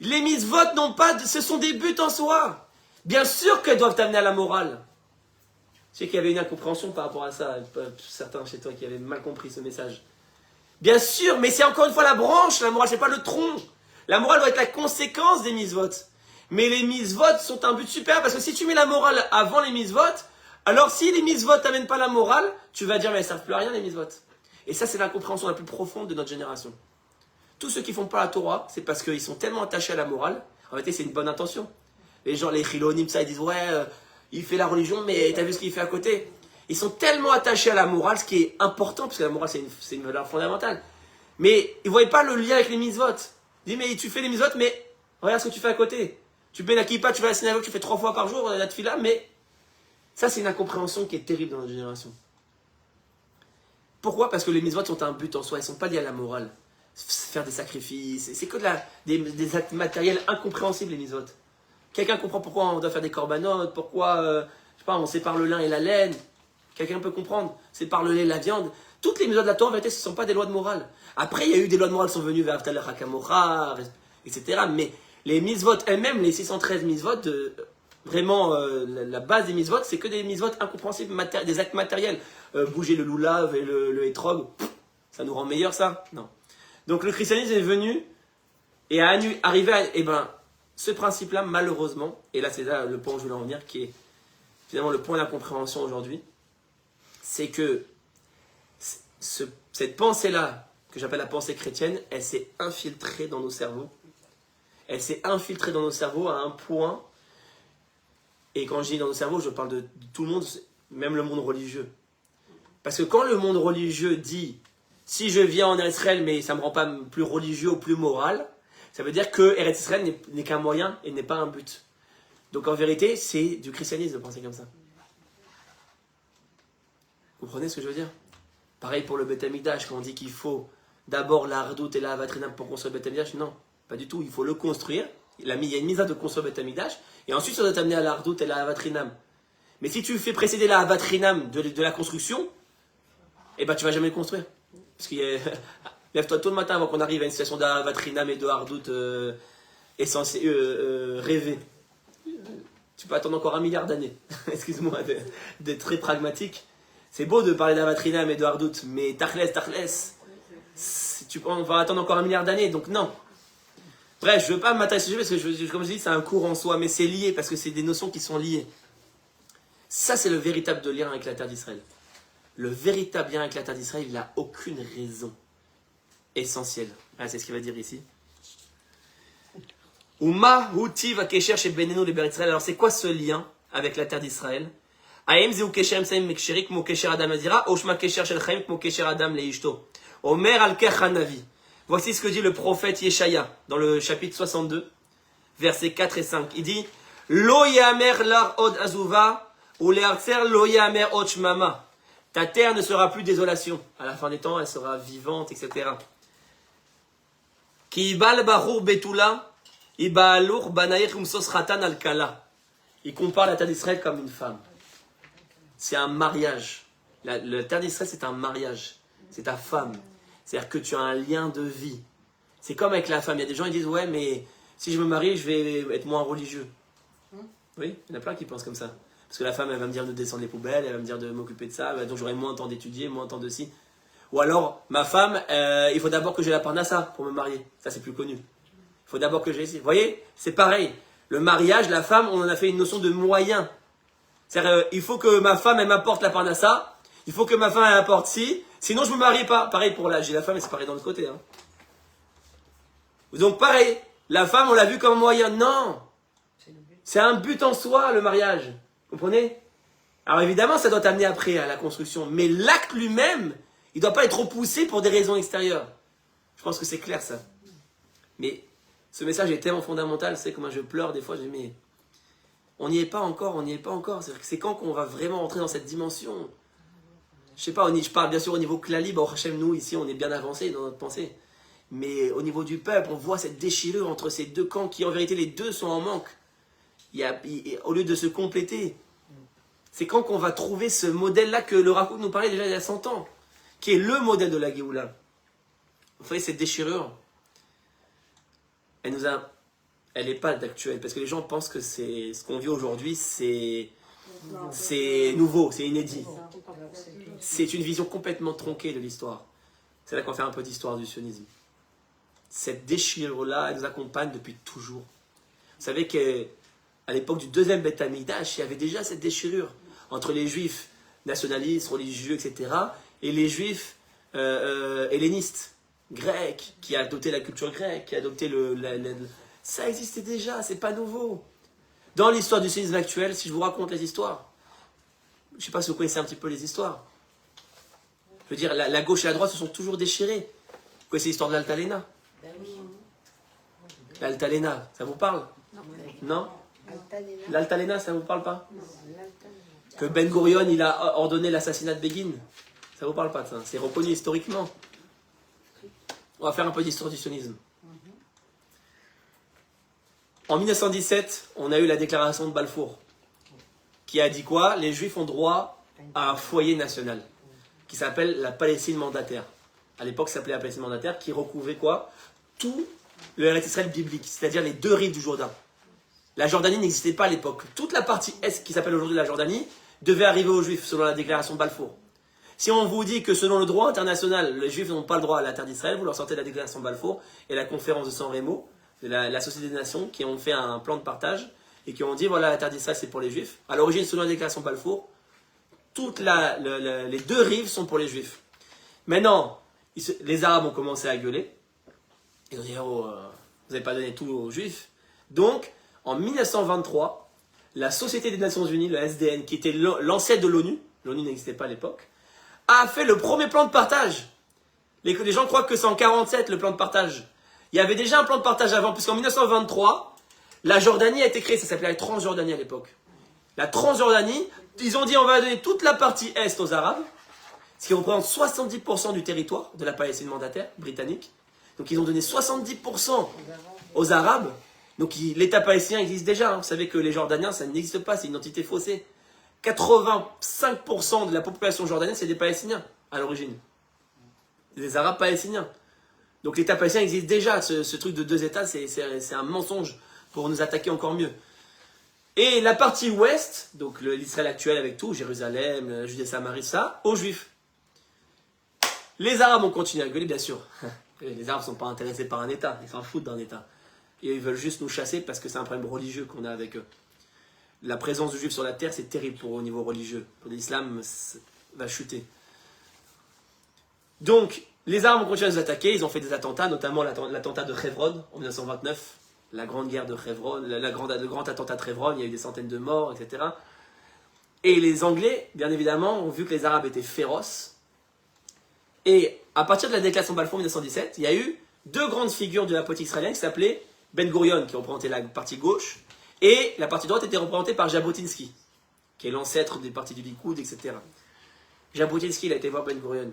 Les mitzvot n'ont pas, ce sont des buts en soi. Bien sûr qu'elles doivent t'amener à la morale. Je sais qu'il y avait une incompréhension par rapport à ça, certains chez toi qui avaient mal compris ce message. Bien sûr, mais c'est encore une fois la branche, la morale, c'est pas le tronc. La morale doit être la conséquence des mitzvot. Mais les mitzvot sont un but super parce que si tu mets la morale avant les mitzvot, alors si les mitzvot t'amènent pas la morale, tu vas dire mais elles servent plus à rien les mitzvot. Et ça c'est l'incompréhension la plus profonde de notre génération. Tous ceux qui font pas la Torah, c'est parce qu'ils sont tellement attachés à la morale. En réalité c'est une bonne intention. Les gens, les chilonim, ça ils disent ouais, il fait la religion mais t'as vu ce qu'il fait à côté. Ils sont tellement attachés à la morale, ce qui est important parce que la morale c'est une valeur fondamentale. Mais ils voient pas le lien avec les mitzvot. Ils disent mais tu fais les mitzvot mais regarde ce que tu fais à côté. Tu mets la kippa, tu vas à la synagogue, tu fais 3 fois par jour la tefila, mais ça c'est une incompréhension qui est terrible dans notre génération. Pourquoi? Parce que les mitzvot sont un but en soi, ils ne sont pas liés à la morale. Faire des sacrifices, c'est que des actes matériels incompréhensibles les mitzvot. Quelqu'un comprend pourquoi on doit faire des corbanotes, pourquoi je sais pas, on sépare le lin et la laine. Quelqu'un peut comprendre, sépare le lait et la viande. Toutes les mitzvot de la Torah en vérité ce ne sont pas des lois de morale. Après il y a eu des lois de morale qui sont venues vers Avtal Hakamocha, etc. Mais les mitzvot elles-mêmes, les 613 mitzvot, vraiment la base des mitzvot, c'est que des mitzvot incompréhensibles, des actes matériels. Bouger le loulav et le hétrog, ça nous rend meilleur ça? Non. Donc le christianisme est venu et a arrivé à... ce principe-là, malheureusement, et là c'est là le point où je voulais en venir, qui est finalement le point d'incompréhension aujourd'hui, c'est que cette pensée-là, que j'appelle la pensée chrétienne, elle s'est infiltrée dans nos cerveaux. Elle s'est infiltrée dans nos cerveaux à un point, et quand je dis dans nos cerveaux, je parle de tout le monde, même le monde religieux. Parce que quand le monde religieux dit, si je viens en Israël, mais ça ne me rend pas plus religieux ou plus moral, ça veut dire que Eretz Israël n'est qu'un moyen et n'est pas un but. Donc en vérité, c'est du christianisme de penser comme ça. Vous comprenez ce que je veux dire? Pareil pour le Beth Amikdash, quand on dit qu'il faut d'abord la hardout et la avatrinam pour construire le Beth Amikdash, non. Pas du tout, il faut le construire. Il y a une mise à de construire Beth Amikdash, et ensuite ça doit t'amener à la hardout et la avatrinam. Mais si tu fais précéder la avatrinam de la construction, eh ben tu vas jamais le construire. Parce qu'il y a... Lève-toi tôt le matin avant qu'on arrive à une situation d'avatrinam et de hardout rêvée. Tu peux attendre encore 1 milliard d'années. Excuse-moi d'être très pragmatique. C'est beau de parler d'avatrinam et de hardout, mais tachles, on va attendre encore 1 milliard d'années, donc non. Bref, je ne veux pas m'attacher parce que, comme je dis, c'est un cours en soi, mais c'est lié parce que c'est des notions qui sont liées. Ça, c'est le véritable lien avec la terre d'Israël. Le véritable lien avec la terre d'Israël, il n'a aucune raison essentielle. Ah, c'est ce qu'il va dire ici. Uma huti va kesher chez Benenu les Israël. Alors c'est quoi ce lien avec la terre d'Israël? Aim zeu kesher emsaim meksherik mo kesher adam azira, oshma kesher shel chaim mo kesher adam leishto. Omer al Navi. Voici ce que dit le prophète Yeshaya dans le chapitre 62, versets 4 et 5. Il dit Lo yamer lar od azuva ou le'artser lo yamer od shmama. Ta terre ne sera plus désolation. À la fin des temps, elle sera vivante, etc. Ki ibal barur betula, ibaalur banayet umsos ratan al kala. Il compare la terre d'Israël comme une femme. C'est un mariage. La terre d'Israël, c'est un mariage. C'est ta femme. C'est-à-dire que tu as un lien de vie. C'est comme avec la femme. Il y a des gens qui disent ouais, mais si je me marie, je vais être moins religieux. Oui, il y en a plein qui pensent comme ça. Parce que la femme, elle va me dire de descendre les poubelles, elle va me dire de m'occuper de ça, donc j'aurai moins de temps d'étudier, moins de temps de ci. Ou alors, ma femme, il faut d'abord que j'ai la parnassa pour me marier. Ça, c'est plus connu. Il faut d'abord que j'ai ici. Vous voyez, c'est pareil. Le mariage, la femme, on en a fait une notion de moyen. C'est-à-dire, il faut que ma femme, elle m'apporte la parnassa. Il faut que ma femme, elle apporte ci. Sinon, je ne me marie pas. Pareil pour l'âge. J'ai la femme, et c'est pareil dans l'autre côté. Hein. Donc, pareil. La femme, on l'a vu comme moyen. Non. C'est un but en soi, le mariage. Vous comprenez? Alors, évidemment, ça doit t'amener après à la construction. Mais l'acte lui-même, il ne doit pas être repoussé pour des raisons extérieures. Je pense que c'est clair, ça. Mais ce message est tellement fondamental. C'est que moi, je pleure des fois. Je dis, mais on n'y est pas encore, on n'y est pas encore. C'est quand qu'on va vraiment entrer dans cette dimension? Je sais pas, je parle bien sûr au niveau klali, Baruch Hashem, nous ici on est bien avancé dans notre pensée. Mais au niveau du peuple, on voit cette déchirure entre ces deux camps qui en vérité les deux sont en manque. Au lieu de se compléter. C'est quand qu'on va trouver ce modèle-là que le Rav Kook nous parlait déjà il y a 100 ans, qui est le modèle de la Géoula. Vous voyez cette déchirure, elle n'est pas d'actuelle, parce que les gens pensent que c'est ce qu'on vit aujourd'hui, c'est nouveau, c'est inédit. C'est une vision complètement tronquée de l'histoire. C'est là qu'on fait un peu d'histoire du sionisme. Cette déchirure-là, elle nous accompagne depuis toujours. Vous savez qu'à l'époque du deuxième Beth Amikdash, il y avait déjà cette déchirure entre les juifs nationalistes, religieux, etc., et les juifs hellénistes, grecs, qui adoptaient la culture grecque, qui adoptaient ça existait déjà, c'est pas nouveau. Dans l'histoire du sionisme actuel, si je vous raconte les histoires, je ne sais pas si vous connaissez un petit peu les histoires. Je veux dire, la gauche et la droite se sont toujours déchirés. Vous connaissez l'histoire de l'Altalena? L'Altalena, ça vous parle? Non? L'Altalena, ça ne vous parle pas? Que Ben Gurion, il a ordonné l'assassinat de Begin. Ça vous parle pas de ça? C'est reconnu historiquement. On va faire un peu d'histoire du sionisme. En 1917, on a eu la déclaration de Balfour, qui a dit quoi? Les Juifs ont droit à un foyer national, qui s'appelle la Palestine mandataire. À l'époque, ça s'appelait la Palestine mandataire, qui recouvrait quoi? Tout le Eretz Israël biblique, c'est-à-dire les deux rives du Jourdain. La Jordanie n'existait pas à l'époque. Toute la partie est, qui s'appelle aujourd'hui la Jordanie, devait arriver aux Juifs, selon la déclaration de Balfour. Si on vous dit que selon le droit international, les Juifs n'ont pas le droit à la terre d'Israël, vous leur sortez la déclaration de Balfour et la conférence de San Remo, la Société des Nations, qui ont fait un plan de partage et qui ont dit voilà, la terre d'Israël c'est pour les Juifs. À l'origine, selon la déclaration de Balfour, toutes les deux rives sont pour les Juifs. Maintenant, les Arabes ont commencé à gueuler. Ils ont dit oh, vous n'avez pas donné tout aux Juifs. Donc, en 1923, la Société des Nations Unies, le SDN, qui était l'ancêtre de l'ONU n'existait pas à l'époque, a fait le premier plan de partage. Les gens croient que c'est en 1947 le plan de partage. Il y avait déjà un plan de partage avant, puisqu'en 1923, la Jordanie a été créée, ça s'appelait la Transjordanie à l'époque. La Transjordanie, ils ont dit on va donner toute la partie Est aux Arabes, ce qui représente 70% du territoire de la Palestine mandataire britannique. Donc ils ont donné 70% aux Arabes. Donc l'État palestinien existe déjà. Hein. Vous savez que les Jordaniens, ça n'existe pas, c'est une entité faussée. 85% de la population jordanienne, c'est des Palestiniens à l'origine. Des Arabes palestiniens. Donc l'État palestinien existe déjà. Ce truc de deux États, c'est un mensonge pour nous attaquer encore mieux. Et la partie ouest, donc l'Israël actuel avec tout, Jérusalem, la Judée Samarie, ça, aux Juifs. Les Arabes ont continué à gueuler, bien sûr. Les Arabes ne sont pas intéressés par un État, ils s'en foutent d'un État. Et ils veulent juste nous chasser parce que c'est un problème religieux qu'on a avec eux. La présence de Juifs sur la terre, c'est terrible au niveau religieux. Pour l'islam, va chuter. Donc, les Arabes ont continué à nous attaquer, ils ont fait des attentats, notamment l'attentat de Hebron en 1929. la grande guerre de Hebron, le grand attentat de Hebron, il y a eu des centaines de morts, etc. Et les Anglais, bien évidemment, ont vu que les Arabes étaient féroces. Et à partir de la déclaration de Balfour en 1917, il y a eu deux grandes figures de la politique israélienne qui s'appelaient Ben Gurion, qui représentait la partie gauche, et la partie droite était représentée par Jabotinsky, qui est l'ancêtre des partis du Likoud, etc. Jabotinsky, il a été voir Ben Gurion.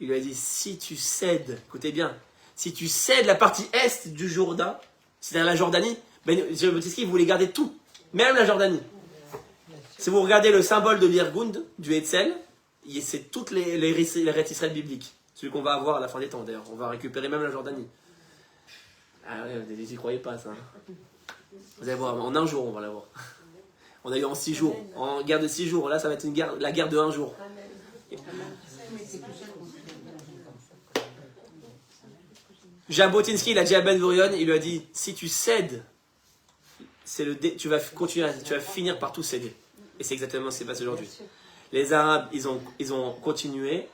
Il lui a dit, si tu cèdes, écoutez bien, si tu cèdes la partie est du Jourdain, c'est-à-dire la Jordanie, Jabotinsky voulait garder tout, même la Jordanie. Si vous regardez le symbole de l'Irgund, du Hetzel, c'est toutes les Eretz Israël bibliques. Celui qu'on va avoir à la fin des temps d'ailleurs. On va récupérer même la Jordanie. Ah ouais, vous n'y croyez pas ça. Vous allez voir, en un jour on va l'avoir. On a eu en 6 jours. En guerre de 6 jours. Là ça va être la guerre de 1 jour. Jabotinsky, il a dit à Ben Gurion, il lui a dit, si tu cèdes, tu vas continuer, tu vas finir par tout céder. Et c'est exactement ce qui s'est passé aujourd'hui. Les Arabes, ils ont continué.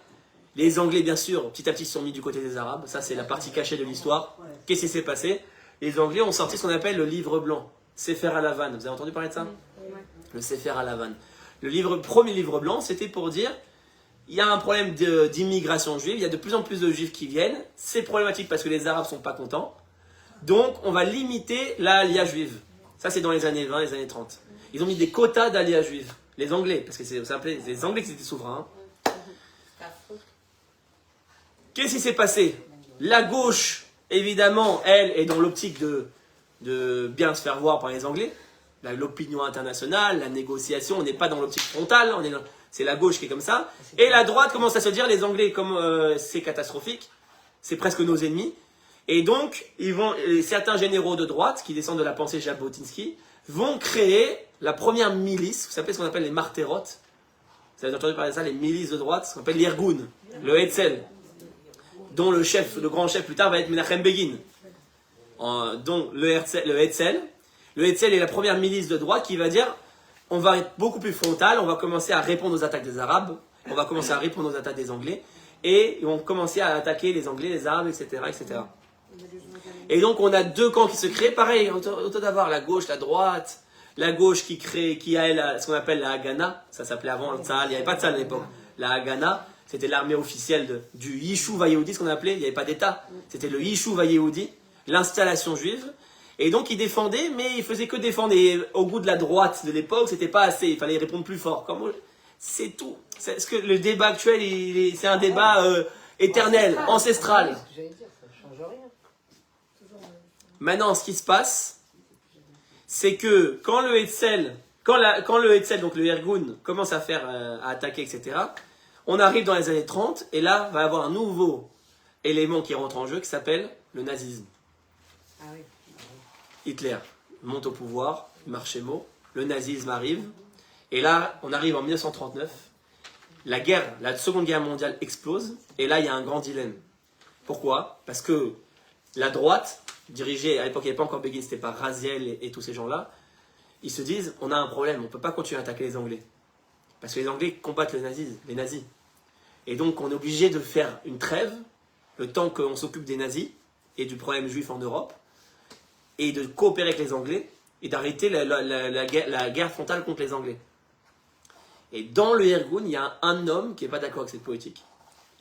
Les Anglais, bien sûr, petit à petit, se sont mis du côté des Arabes. Ça, c'est la partie cachée de l'histoire. Qu'est-ce qui s'est passé? Les Anglais ont sorti ce qu'on appelle le livre blanc. Sefer Halavan. Vous avez entendu parler de ça? Le Sefer Halavan. Premier livre blanc, c'était pour dire, il y a un problème d'immigration juive. Il y a de plus en plus de juifs qui viennent. C'est problématique parce que les Arabes ne sont pas contents. Donc, on va limiter l'alia juive. Ça, c'est dans les années 20, les années 30. Ils ont mis des quotas d'alia juive. Les Anglais, parce que c'est les Anglais qui étaient souverains. Qu'est-ce qui s'est passé? La gauche, évidemment, elle est dans l'optique de bien se faire voir par les Anglais. L'opinion internationale, la négociation, on n'est pas dans l'optique frontale, c'est la gauche qui est comme ça. Et la droite commence à se dire, les Anglais, comme c'est catastrophique, c'est presque nos ennemis. Et donc, certains généraux de droite, qui descendent de la pensée Jabotinsky, vont créer la première milice, vous savez ce qu'on appelle les martérotes. Vous avez entendu parler de ça, les milices de droite, ce qu'on appelle l'Irgun, le Hetzel, dont le grand chef plus tard va être Menachem Begin. Donc le Hetzel. Le Hetzel est la première milice de droite qui va dire, on va être beaucoup plus frontal, on va commencer à répondre aux attaques des Arabes, on va commencer à répondre aux attaques des Anglais, et ils vont commencer à attaquer les Anglais, les Arabes, etc., etc. Et donc on a deux camps qui se créent, pareil, autant d'avoir la gauche, la droite, la gauche qui a ce qu'on appelle la Haganah, ça s'appelait avant le Tzahal, il n'y avait pas de Tzahal à l'époque. La Haganah, c'était l'armée officielle du Yishuv Yehoudi, ce qu'on appelait, il n'y avait pas d'État, c'était le Yishuv Yehoudi, l'installation juive. Et donc ils défendaient, mais ils faisaient que défendre. Et au goût de la droite de l'époque, c'était pas assez, il fallait répondre plus fort. C'est tout. Est-ce que le débat actuel, c'est un débat éternel, ancestral? Maintenant, ce qui se passe, c'est que quand le Hetzel, donc le Irgun, commence à attaquer, etc., on arrive dans les années 30, et là, va y avoir un nouveau élément qui rentre en jeu, qui s'appelle le nazisme. Ah oui. Hitler monte au pouvoir, Marchemo, le nazisme arrive, et là, on arrive en 1939, la Seconde Guerre mondiale explose, et là, il y a un grand dilemme. Pourquoi? Parce que la droite, dirigée, à l'époque il n'y avait pas encore Begin, c'était par Raziel et tous ces gens-là, ils se disent, on a un problème, on ne peut pas continuer à attaquer les Anglais. Parce que les Anglais combattent les nazis. Et donc on est obligé de faire une trêve, le temps qu'on s'occupe des nazis et du problème juif en Europe, et de coopérer avec les Anglais, et d'arrêter la guerre frontale contre les Anglais. Et dans le Irgun, il y a un homme qui n'est pas d'accord avec cette politique.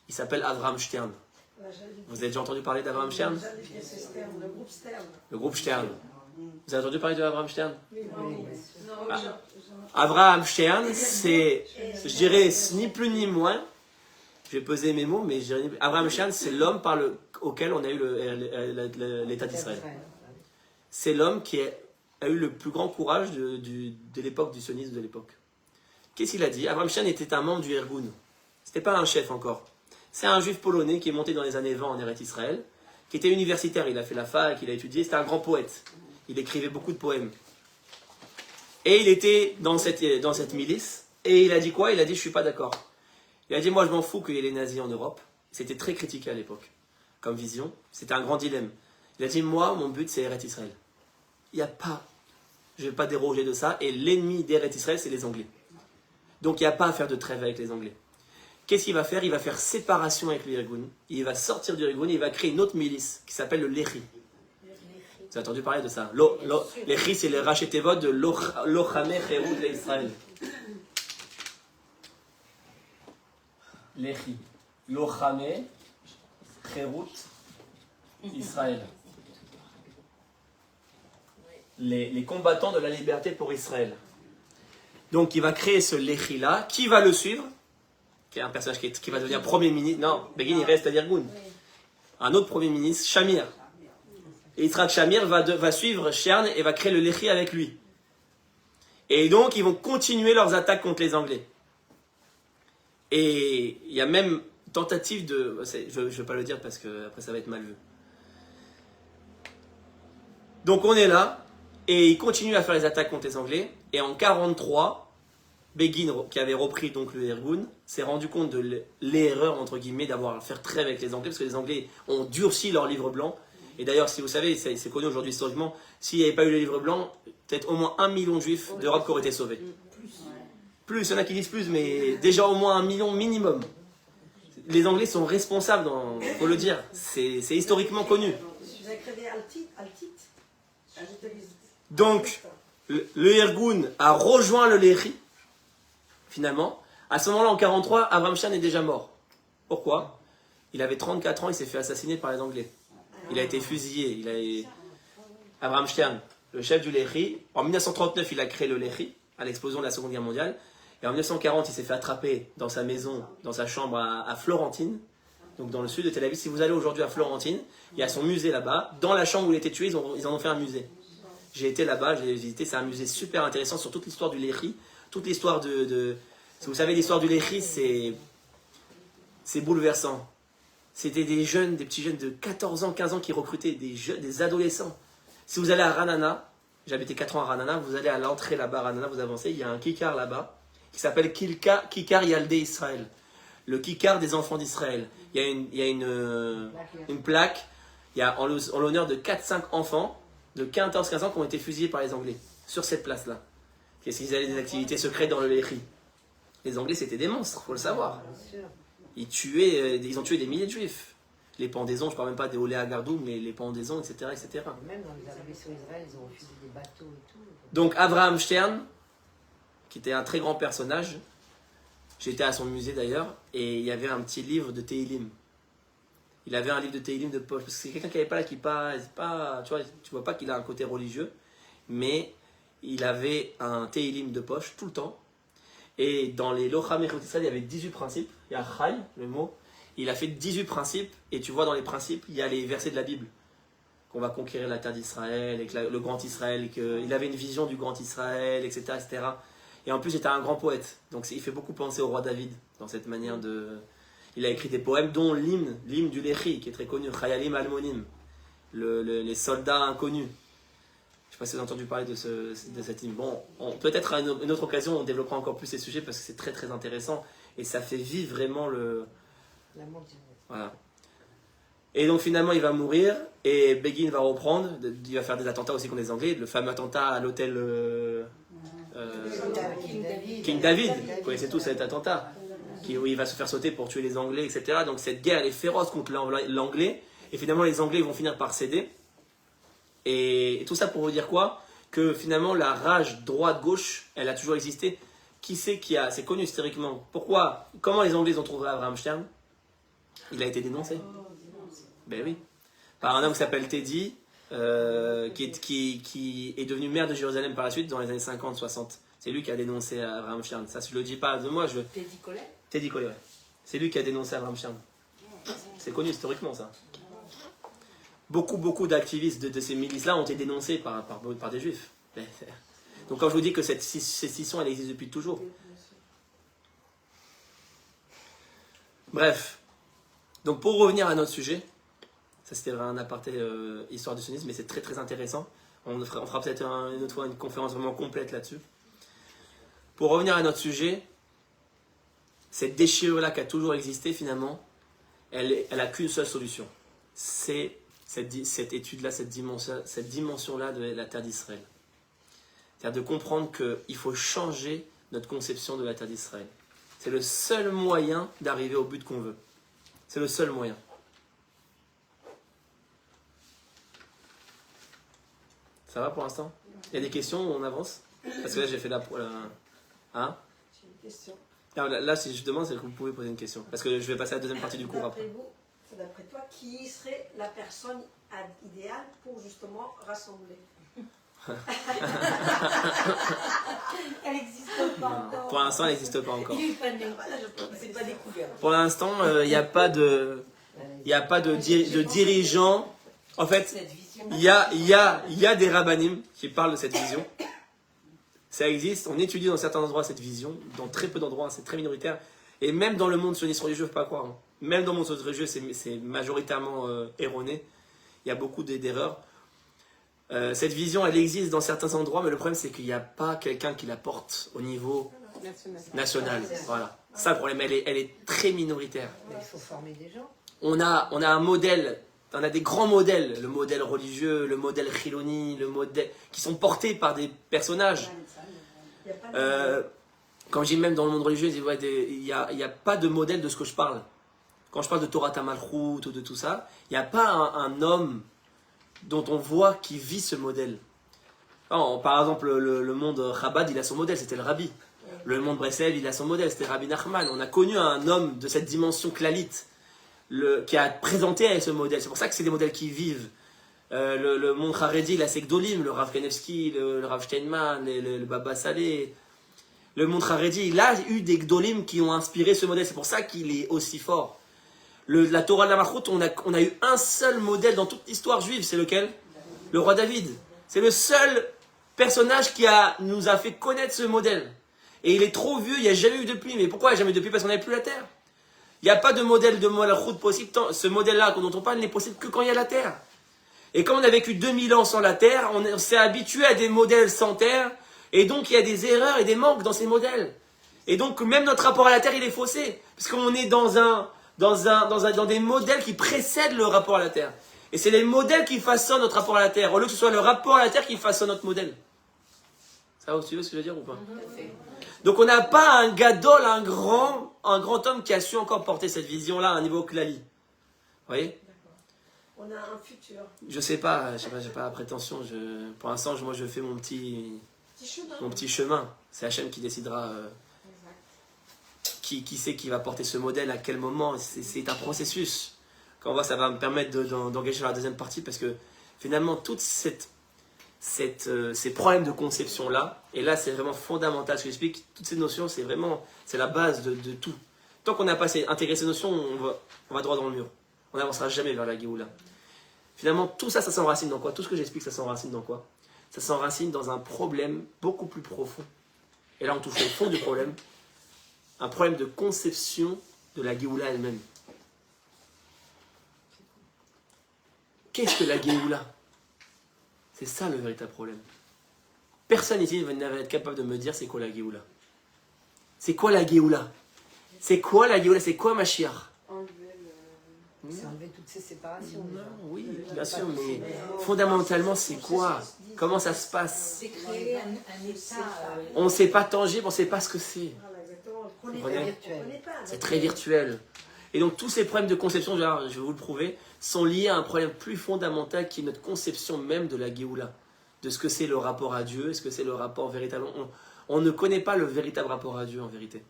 Il s'appelle Avraham Stern. Vous avez déjà entendu parler d'Avraham Stern? Le groupe Stern. Le groupe Stern. Vous avez entendu parler d'Avraham Stern? Oui. Avraham Stern, c'est, je dirais, ni plus ni moins, je vais peser mes mots, mais je dirais, Avraham Stern, c'est l'homme auquel on a eu l'État d'Israël. C'est l'homme qui a eu le plus grand courage de l'époque du sionisme de l'époque. Qu'est-ce qu'il a dit? Avraham Stern était un membre du Irgun. C'était pas un chef encore. C'est un juif polonais qui est monté dans les années 20 en Eretz Israël, qui était universitaire, il a fait la fac, il a étudié, c'était un grand poète. Il écrivait beaucoup de poèmes. Et il était dans cette milice, et il a dit quoi? Il a dit, je suis pas d'accord. Il a dit, moi je m'en fous qu'il y ait les nazis en Europe. C'était très critiqué à l'époque, comme vision. C'était un grand dilemme. Il a dit, moi, mon but c'est Eretz Israël. Je ne vais pas déroger de ça, et l'ennemi d'Eretz Israël, c'est les Anglais. Donc il n'y a pas à faire de trêve avec les Anglais. Qu'est-ce qu'il va faire? Il va faire séparation avec l'Irgun. Il va sortir du Irgun, il va créer une autre milice qui s'appelle le Lehi. Vous avez entendu parler de ça. Lechi, c'est le rachetevot de Lochame Cherut l'Israël. Lechi. Lochame Cherut Israël. Les combattants de la liberté pour Israël. Donc il va créer ce Lechi là. Qui va le suivre? Qui est un personnage qui va devenir premier ministre. Non, Begin il reste à Irgun. Un autre premier ministre, Shamir. Et Yitzhak Shamir va suivre Shern et va créer le Lechi avec lui. Et donc ils vont continuer leurs attaques contre les Anglais. Et il y a même tentative de... Je ne vais pas le dire parce que après ça va être mal vu. Donc on est là. Et il continue à faire les attaques contre les Anglais. Et en 43, Begin, qui avait repris donc le Irgun, s'est rendu compte de l'erreur, entre guillemets, d'avoir fait trêve avec les Anglais, parce que les Anglais ont durci leur livre blanc. Et d'ailleurs, si vous savez, c'est connu aujourd'hui historiquement, s'il n'y avait pas eu le livre blanc, peut-être au moins 1 million de juifs d'Europe qui auraient été sauvés. Plus, il y en a qui disent plus, mais déjà au moins 1 million minimum. Les Anglais sont responsables, il faut le dire. C'est historiquement connu. Vous avez créé Altit. Donc, le Irgun a rejoint le Lechi, finalement. À ce moment-là, en 43, Avraham Stern est déjà mort. Pourquoi? Il avait 34 ans, il s'est fait assassiner par les Anglais. Il a été fusillé. Avraham Stern, le chef du Lechi. En 1939, il a créé le Lechi, à l'explosion de la Seconde Guerre mondiale. Et en 1940, il s'est fait attraper dans sa maison, dans sa chambre à Florentine, donc dans le sud de Tel Aviv. Si vous allez aujourd'hui à Florentine, il y a son musée là-bas. Dans la chambre où il était tué, ils en ont fait un musée. J'ai été là-bas, j'ai visité, c'est un musée super intéressant sur toute l'histoire du Lechi, toute l'histoire de... Si vous savez l'histoire du Lechi, c'est bouleversant. C'était des petits jeunes de 14 ans, 15 ans qui recrutaient des adolescents. Si vous allez à Ranana, j'habitais 4 ans à Ranana, vous allez à l'entrée là-bas à Ranana, vous avancez, il y a un kikar là-bas qui s'appelle Kikar Yaldé Israël, le kikar des enfants d'Israël. Il y a une plaque, il y a en l'honneur de 4-5 enfants de 14-15 ans qui ont été fusillés par les Anglais, sur cette place-là. Qu'est-ce qu'ils avaient des activités secrètes dans le Lechi. Les Anglais, c'était des monstres, il faut le savoir. Ils ont tué des milliers de Juifs. Les pendaisons, je ne parle même pas des Olé à Gardoum, mais les pendaisons, etc. etc. Même dans les arrivées sur Israël, ils ont refusé des bateaux et tout. Donc Avraham Stern, qui était un très grand personnage, j'étais à son musée d'ailleurs, et il y avait un petit livre de Tehillim. Il avait un livre de Tehillim de poche, parce que c'est quelqu'un qui n'avait pas là, tu vois pas qu'il a un côté religieux, mais il avait un Tehillim de poche tout le temps. Et dans les Locham Cherut Israël, il y avait 18 principes. Il y a Chai, le mot. Il a fait 18 principes, et tu vois dans les principes, il y a les versets de la Bible. Qu'on va conquérir la terre d'Israël, et que le grand Israël, qu'il avait une vision du grand Israël, etc., etc. Et en plus, c'était un grand poète. Donc il fait beaucoup penser au roi David, dans cette manière de... Il a écrit des poèmes, dont l'hymne du Lechi, qui est très connu, Chayalim Almonim, les soldats inconnus. Je ne sais pas si vous avez entendu parler de cet hymne. Bon, peut-être à une autre occasion, on développera encore plus ces sujets, parce que c'est très très intéressant, et ça fait vivre vraiment L'amour du monde. Voilà. Et donc finalement, il va mourir, et Begin va reprendre, il va faire des attentats aussi contre les Anglais, le fameux attentat à l'hôtel King David, vous connaissez tous cet attentat, où il va se faire sauter pour tuer les Anglais, etc. Donc cette guerre, elle est féroce contre l'Anglais, et finalement les Anglais vont finir par céder. Et tout ça pour vous dire quoi? Que finalement la rage droite-gauche, elle a toujours existé. C'est connu historiquement. Pourquoi? Comment les Anglais ont trouvé Avraham Stern? Il a été dénoncé. Ben oui. Par un homme qui s'appelle Teddy, qui est devenu maire de Jérusalem par la suite, dans les années 50-60. C'est lui qui a dénoncé Avraham Stern. Ça, je ne le dis pas de moi. Teddy Collet. Teddy Collet, ouais. C'est lui qui a dénoncé Avraham Stern. C'est connu historiquement, ça. Beaucoup d'activistes de ces milices-là ont été dénoncés par des juifs. Donc quand je vous dis que cette scission, elle existe depuis toujours. Bref. Donc pour revenir à notre sujet, ça c'était un aparté histoire du sionisme, mais c'est très très intéressant. On fera peut-être une autre fois une conférence vraiment complète là-dessus. Pour revenir à notre sujet, cette déchirure-là qui a toujours existé finalement, elle a qu'une seule solution. C'est cette étude-là, cette dimension-là de la terre d'Israël. C'est-à-dire de comprendre qu'il faut changer notre conception de la terre d'Israël. C'est le seul moyen d'arriver au but qu'on veut. C'est le seul moyen. Ça va pour l'instant? Il y a des questions, on avance? Parce que là, j'ai fait la... Hein? J'ai une question. Là, si je demande, c'est que vous pouvez poser une question. Parce que je vais passer à la deuxième partie du cours après. D'après toi, qui serait la personne idéale pour justement rassembler? Elle n'existe pas encore. Pour l'instant, elle n'existe pas encore. C'est pas découvert. Pour l'instant, il n'y a pas de... Il n'y a pas de dirigeant. En fait, il y a des rabbanim qui parlent de cette vision. Ça existe, on étudie dans certains endroits cette vision, dans très peu d'endroits, c'est très minoritaire. Et même dans le monde sioniste religieux, il ne faut pas croire. Hein. Même dans le monde sioniste religieux, c'est majoritairement erroné. Il y a beaucoup d'erreurs. Cette vision, elle existe dans certains endroits, mais le problème, c'est qu'il n'y a pas quelqu'un qui la porte au niveau national. Voilà. Ça, le problème, elle est très minoritaire. Il faut former des gens. On a un modèle, on a des grands modèles, le modèle religieux, le modèle chiloni, le modèle qui sont portés par des personnages. Quand j'ai même dans le monde religieux, il n'y a pas de modèle de ce que je parle. Quand je parle de Torah Tamalchut ou de tout ça, il n'y a pas un homme dont on voit qui vit ce modèle. Alors, par exemple, le monde Chabad, il a son modèle, c'était le Rabbi. Le monde Breslev, il a son modèle, c'était Rabbi Nachman. On a connu un homme de cette dimension clalite qui a présenté ce modèle. C'est pour ça que c'est des modèles qui vivent. Le monde Haredi, il a ses Gdolim, le Rav Kanevski, le Rav Steinman, le Baba Saleh. Le monde Haredi, il a eu des Gdolim qui ont inspiré ce modèle. C'est pour ça qu'il est aussi fort. La Torah de la Malchut, on a eu un seul modèle dans toute l'histoire juive. C'est lequel? Le roi David. C'est le seul personnage qui nous a fait connaître ce modèle. Et il est trop vieux, il n'y a jamais eu depuis. Mais pourquoi il n'y a jamais eu depuis? Parce qu'on n'avait plus la terre. Il n'y a pas de modèle de Malchut possible. Ce modèle-là dont on parle n'est possible que quand il y a la terre. Et quand on a vécu 2000 ans sans la terre, on s'est habitué à des modèles sans terre. Et donc il y a des erreurs et des manques dans ces modèles. Et donc même notre rapport à la terre, il est faussé. Parce qu'on est dans des modèles qui précèdent le rapport à la terre. Et c'est les modèles qui façonnent notre rapport à la terre, au lieu que ce soit le rapport à la terre qui façonne notre modèle. Ça va, tu veux ce que je veux dire ou pas? Donc on n'a pas un gadol, un grand homme qui a su encore porter cette vision-là à un niveau klali. Vous voyez? On a un futur. Je sais pas, j'ai pas la prétention. Pour l'instant, moi je fais mon petit chemin. C'est Hachem qui décidera qui c'est qui va porter ce modèle, à quel moment. C'est un processus. Quand on voit, ça va me permettre d'engager sur la deuxième partie, parce que finalement, toutes ces problèmes de conception-là, et là c'est vraiment fondamental ce que j'explique, toutes ces notions, c'est la base de tout. Tant qu'on n'a pas intégré ces notions, on va droit dans le mur. On n'avancera jamais vers la Géoula. Finalement, tout ça, ça s'enracine dans quoi? Tout ce que j'explique, ça s'enracine dans quoi? Ça s'enracine dans un problème beaucoup plus profond. Et là, on touche au fond du problème. Un problème de conception de la Géoula elle-même. Qu'est-ce que la Géoula? C'est ça le véritable problème. Personne ici ne va être capable de me dire c'est quoi la Géoula. C'est quoi la Géoula? C'est quoi la Géoula? C'est quoi Mashiach? C'est enlever toutes ces séparations. Non, oui, bien sûr, mais fondamentalement, c'est quoi? Comment ça se passe? C'est créer un état. On ne sait pas tangible, on ne sait pas ce que c'est. C'est très virtuel. Et donc, tous ces problèmes de conception, je vais vous le prouver, sont liés à un problème plus fondamental qui est notre conception même de la Géoula. De ce que c'est le rapport à Dieu, est-ce que c'est le rapport véritable. On ne connaît pas le véritable rapport à Dieu en vérité.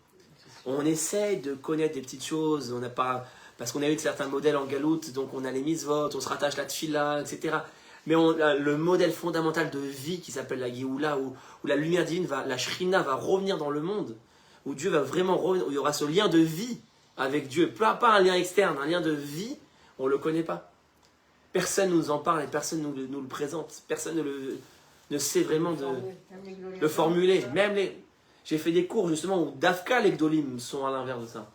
On essaye de connaître des petites choses, on n'a pas. Parce qu'on a eu certains modèles en galoute, donc on a les mitzvot, on se rattache la tfila, etc. Mais le modèle fondamental de vie qui s'appelle la Géoula, où la lumière divine, la Shrina va revenir dans le monde, où Dieu va vraiment revenir, où il y aura ce lien de vie avec Dieu, pas un lien externe, un lien de vie, on ne le connaît pas. Personne ne nous en parle et personne ne nous le présente. Personne ne sait vraiment le formuler. J'ai fait des cours justement où Dafka et Gdolim sont à l'inverse de ça.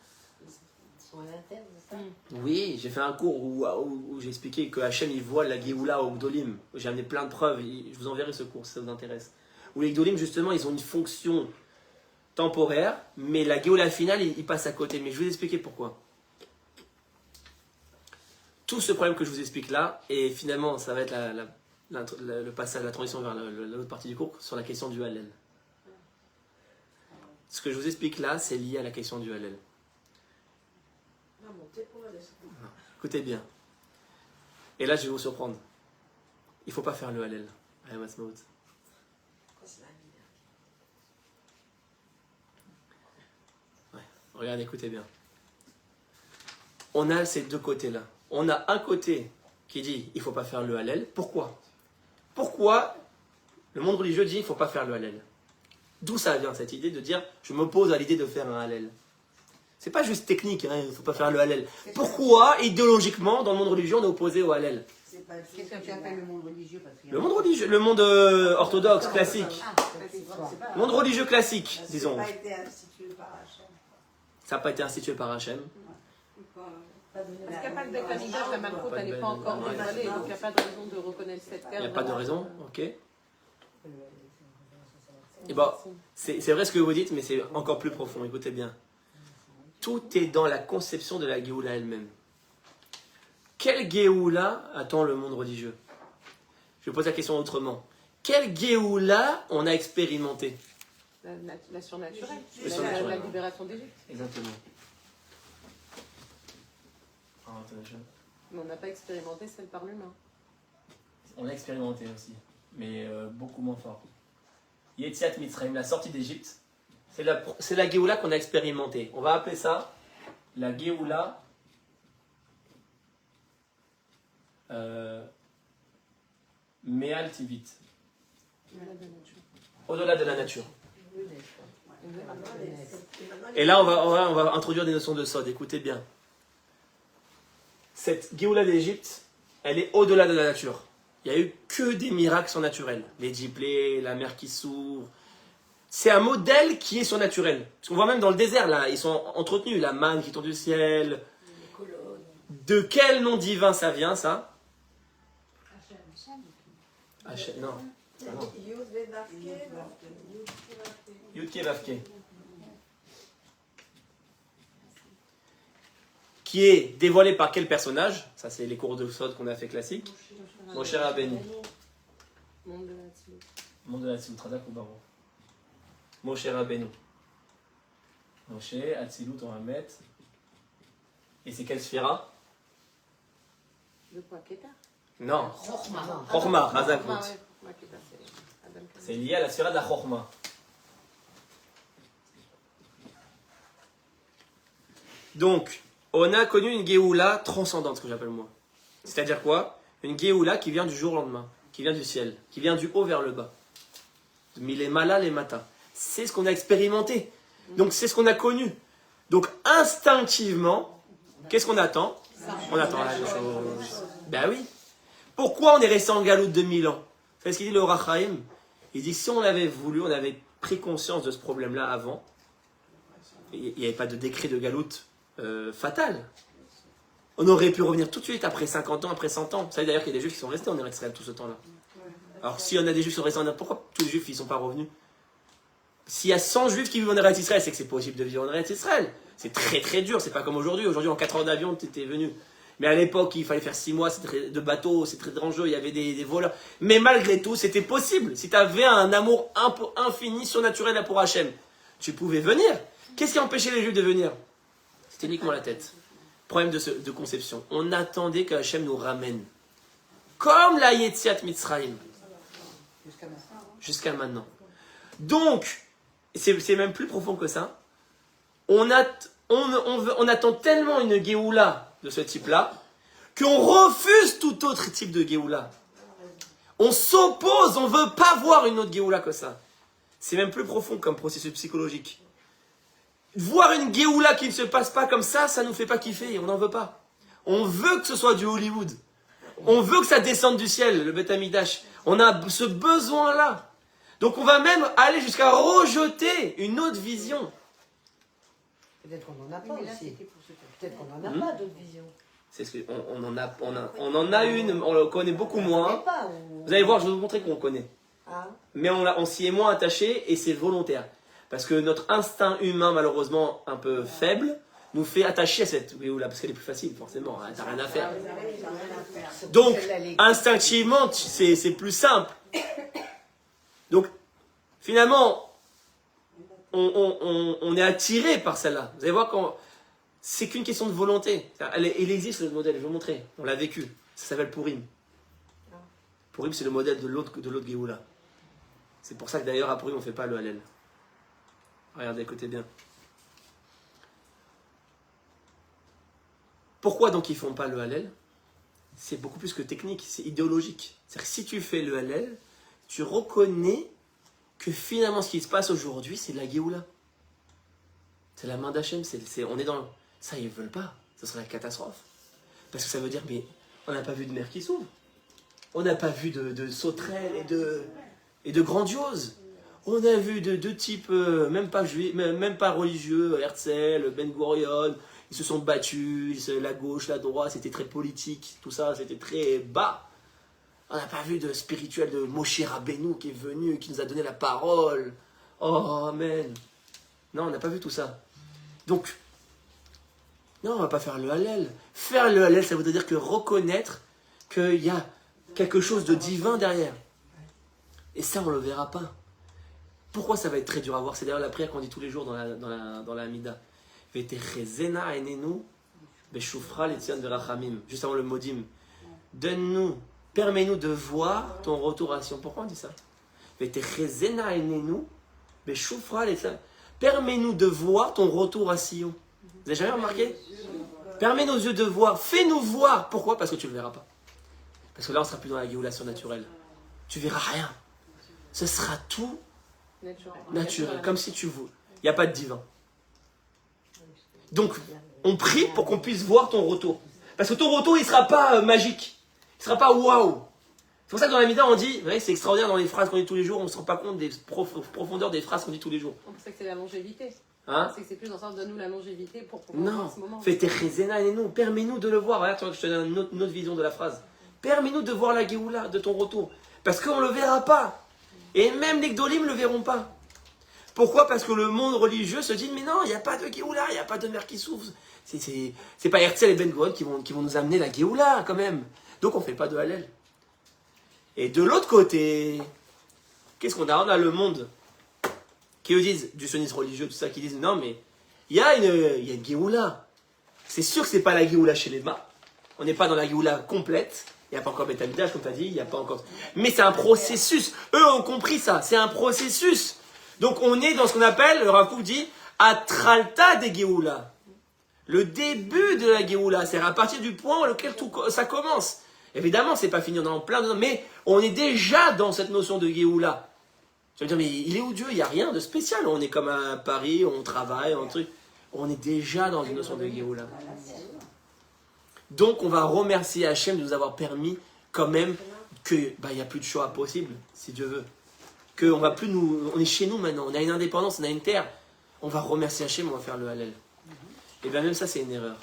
Oui, j'ai fait un cours où j'ai expliqué que Hachem il voit la Géoula au Gdolim. J'ai amené plein de preuves, je vous enverrai ce cours si ça vous intéresse. Où les Gdolim justement ils ont une fonction temporaire, mais la Géoula finale il passe à côté. Mais je vais vous expliquer pourquoi. Tout ce problème que je vous explique là, et finalement ça va être le passage, la transition vers l'autre partie du cours sur la question du Hallel. Ce que je vous explique là, c'est lié à la question du Hallel. Écoutez bien. Et là, je vais vous surprendre. Il ne faut pas faire le Hallel. Ouais, Masmaout. Ouais. Regarde, écoutez bien. On a ces deux côtés-là. On a un côté qui dit il ne faut pas faire le Hallel. Pourquoi? Pourquoi le monde religieux dit il ne faut pas faire le Hallel? D'où ça vient cette idée de dire je m'oppose à l'idée de faire un Hallel? C'est pas juste technique, hein, il ne faut pas faire le Hallel. Pourquoi idéologiquement dans le monde religieux on est opposé au Hallel? Qu'est-ce que tu appelles le monde religieux? Le monde religieux, le monde orthodoxe, classique. Le monde religieux classique, disons. Ça n'a pas été institué par Hachem. Ça n'a pas été institué par Hachem. Parce qu'il n'y a pas de Beth Amikdash, la Malchoute, elle n'est pas encore dévoilée, donc il n'y a pas de raison de reconnaître cette terre. Il n'y a pas de raison, ok. Et bon, c'est vrai ce que vous dites, mais c'est encore plus profond, écoutez bien. Tout est dans la conception de la Géoula elle-même. Quelle Géoula attend le monde religieux? Je pose la question autrement. Quelle Géoula on a expérimenté? La surnaturelle, Le surnaturel. la libération d'Égypte. Exactement. Mais on n'a pas expérimenté celle par l'humain. On a expérimenté aussi, mais beaucoup moins fort. Yetziat Mitzrayim, la sortie d'Égypte, c'est la Géoula qu'on a expérimentée. On va appeler ça la Géoula Me'al Tivit, au-delà de la nature. Et là, on va introduire des notions de Sod, écoutez bien. Cette Géoula d'Égypte, elle est au-delà de la nature. Il n'y a eu que des miracles surnaturels. Les diplés, la mer qui s'ouvre. C'est un modèle qui est surnaturel. Parce qu'on voit même dans le désert, là, ils sont entretenus. La manne qui tombe du ciel. De quel nom divin ça vient, ça? Hachem, non. Yudke Vavke. Qui est dévoilé par quel personnage? Ça, c'est les cours de Sod qu'on a fait classiques. Moshe Rabbeinu. Monde de la Tzilut. Monde de la Tzilut, Razak ou Baruch. Moshe Rabbeinu. Moshe, Atzilut, on va mettre. Et c'est quelle sphira? De quoi, Kéta? Non. Chorma. Chorma, Razak. Ah ouais, Kéta, c'est Adam Kalim. C'est lié à la sphira de la Chorma. Donc, on a connu une Géoula transcendante, ce que j'appelle moi. C'est-à-dire quoi? Une Géoula qui vient du jour au lendemain, qui vient du ciel, qui vient du haut vers le bas. De Milemala les Mata. C'est ce qu'on a expérimenté. Donc, c'est ce qu'on a connu. Donc, instinctivement, qu'est-ce qu'on attend? On attend la même chose. Ben oui. Pourquoi on est resté en galoute de 1000 ans? C'est ce qu'il dit le Rachaim. Il dit si on avait voulu, on avait pris conscience de ce problème-là avant, il n'y avait pas de décret de galoute fatal. On aurait pu revenir tout de suite après 50 ans, après 100 ans. Vous savez d'ailleurs qu'il y a des juifs qui sont restés en Israël tout ce temps-là. Alors si on a des juifs qui sont restés en Israël, pourquoi tous les juifs ne sont pas revenus? S'il y a 100 juifs qui vivent en Eretz Israël, c'est que c'est possible de vivre en Eretz Israël. C'est très très dur, c'est pas comme aujourd'hui. Aujourd'hui, en 4 heures d'avion, tu étais venu. Mais à l'époque, il fallait faire 6 mois de bateau, c'est très dangereux, il y avait des voleurs. Mais malgré tout, c'était possible. Si tu avais un amour infini, surnaturel pour Hachem, tu pouvais venir. Qu'est-ce qui empêchait les juifs de venir? C'était uniquement la tête. Problème de conception. On attendait que Hachem nous ramène. Comme la Yetziat Mitzrayim. Jusqu'à maintenant. Donc, c'est même plus profond que ça. On attend tellement une Géoula de ce type-là qu'on refuse tout autre type de Géoula. On s'oppose, on ne veut pas voir une autre Géoula que ça. C'est même plus profond comme processus psychologique. Voir une Géoula qui ne se passe pas comme ça ne nous fait pas kiffer, on n'en veut pas. On veut que ce soit du Hollywood. On veut que ça descende du ciel, le Beth Amikdash. On a ce besoin-là. Donc on va même aller jusqu'à rejeter une autre vision. Peut-être qu'on n'en a pas aussi. Peut-être qu'on n'en a pas d'autres visions. C'est ce que on en a une, on le connaît beaucoup moins. Vous allez voir, je vais vous montrer qu'on connaît. Ah. Mais on s'y est moins attaché et c'est volontaire. Parce que notre instinct humain, malheureusement un peu faible, nous fait attacher à cette Géoula, parce qu'elle est plus facile, forcément, t'as rien à faire. Donc, instinctivement, c'est plus simple. Donc, finalement, on est attiré par celle-là. Vous allez voir quand c'est qu'une question de volonté. Il existe le modèle, je vais vous montrer. On l'a vécu. Ça s'appelle Purim. Purim, c'est le modèle de l'autre Géoula. C'est pour ça que d'ailleurs, à Purim, on ne fait pas le Hallel. Regardez, écoutez bien. Pourquoi donc ils ne font pas le Hallel? C'est beaucoup plus que technique, c'est idéologique. C'est-à-dire que si tu fais le Hallel, tu reconnais que finalement ce qui se passe aujourd'hui, c'est de la Géoula. C'est la main d'Hachem, on est dans... Ça, ils ne veulent pas. Ce serait la catastrophe. Parce que ça veut dire, mais on n'a pas vu de mer qui s'ouvre. On n'a pas vu de sauterelles et de grandiose. On a vu de deux types, même pas juifs, même pas religieux, Herzl, Ben Gurion, ils se sont battus, la gauche, la droite, c'était très politique, tout ça, c'était très bas. On n'a pas vu de spirituel de Moshe Rabbeinu qui est venu, qui nous a donné la parole. Oh, amen. Non, on n'a pas vu tout ça. Donc, non, on ne va pas faire le Hallel. Faire le Hallel, ça voudrait dire que reconnaître qu'il y a quelque chose de divin derrière. Et ça, on ne le verra pas. Pourquoi ça va être très dur à voir? C'est d'ailleurs la prière qu'on dit tous les jours dans la Amida. Ve'techezena enenu beshufra letzion verachamim. Juste avant le modim. Donne-nous, permets-nous de voir ton retour à Sion. Pourquoi on dit ça? Ve'techezena enenu beshufra letzion. Permets-nous de voir ton retour à Sion. Vous avez jamais remarqué? Permets nos yeux de voir. Fais-nous voir. Pourquoi? Parce que tu ne le verras pas. Parce que là, on ne sera plus dans la Géoula surnaturelle. Tu ne verras rien. Ce sera tout naturel. Comme si tu veux. Il n'y a pas de divin. Donc, on prie pour qu'on puisse voir ton retour. Parce que ton retour, il ne sera pas magique. Il ne sera pas waouh. C'est pour ça que dans la Mida, on dit, c'est extraordinaire dans les phrases qu'on dit tous les jours, on ne se rend pas compte des profondeurs des phrases qu'on dit tous les jours. On sait que c'est la longévité. Hein? C'est que c'est plus dans le sens de nous la longévité pour pouvoir voir ce moment. Non, permets-nous de le voir. Regarde, je te donne une autre vision de la phrase. Permets-nous de voir la Géoula, de ton retour. Parce qu'on ne le verra pas. Et même les Gdolim ne le verront pas. Pourquoi? Parce que le monde religieux se dit, mais non, il n'y a pas de Géoula, il n'y a pas de mer qui s'ouvre. C'est pas Herzl et Ben Gurion qui vont nous amener la Géoula, quand même. Donc on ne fait pas de Hallel. Et de l'autre côté, qu'est-ce qu'on a? On a le monde qui eux disent, du sionisme religieux, tout ça, qui disent, non, mais il y a une Géoula. C'est sûr que ce n'est pas la Géoula chez les Mains. On n'est pas dans la Géoula complète. Il n'y a pas encore Beth Amikdash, comme tu as dit, il n'y a pas encore... Mais c'est un processus. Eux ont compris ça, c'est un processus. Donc on est dans ce qu'on appelle, le Rav Kook dit, Atralta des Géoula. Le début de la Géoula, c'est à partir du point auquel ça commence. Évidemment, c'est pas fini, on est en plein dedans, mais on est déjà dans cette notion de Géoula. Tu vas me dire, mais il est où Dieu? Il n'y a rien de spécial. On est comme à Paris, on travaille, on truc. On est déjà dans une notion de Géoula. Donc, on va remercier Hachem de nous avoir permis quand même qu'il n'y a plus de choix possible, si Dieu veut. Qu'on va plus on est chez nous maintenant, on a une indépendance, on a une terre. On va remercier Hachem, on va faire le Hallel. Et bien même ça, c'est une erreur.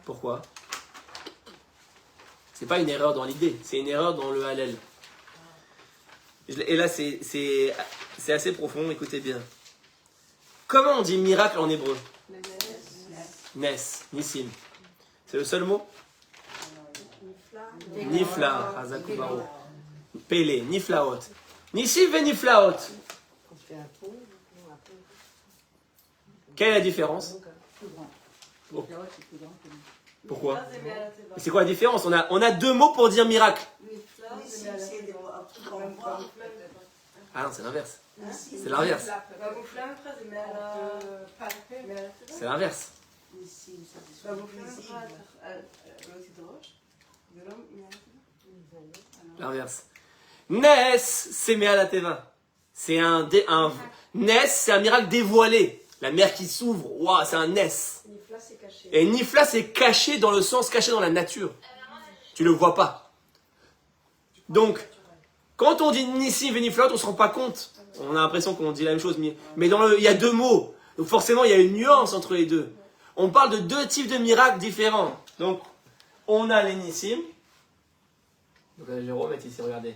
Pourquoi? C'est pas une erreur dans l'idée, c'est une erreur dans le Hallel. Et là, c'est assez profond, écoutez bien. Comment on dit miracle en hébreu? Nes, Nissim. C'est le seul mot? Nifla, Hazakubaro. Pélé, Niflaot. Nissim ve Niflaot. Quelle est la différence? Pourquoi? C'est quoi la différence? On a deux mots pour dire miracle. Ah non, c'est l'inverse. C'est l'inverse. C'est l'inverse. L'inverse. Nes, c'est Me'alateva. C'est Nes, c'est un miracle dévoilé. La mer qui s'ouvre, waouh, c'est un Nes. Et Nifla, c'est caché dans le sens caché dans la nature. Tu ne le vois pas. Donc, quand on dit Nissim et Niflaot, on ne se rend pas compte. On a l'impression qu'on dit la même chose, mais il y a deux mots. Donc forcément, il y a une nuance entre les deux. On parle de deux types de miracles différents. Donc, on a les Nissim. Donc, je vais remettre ici, regardez.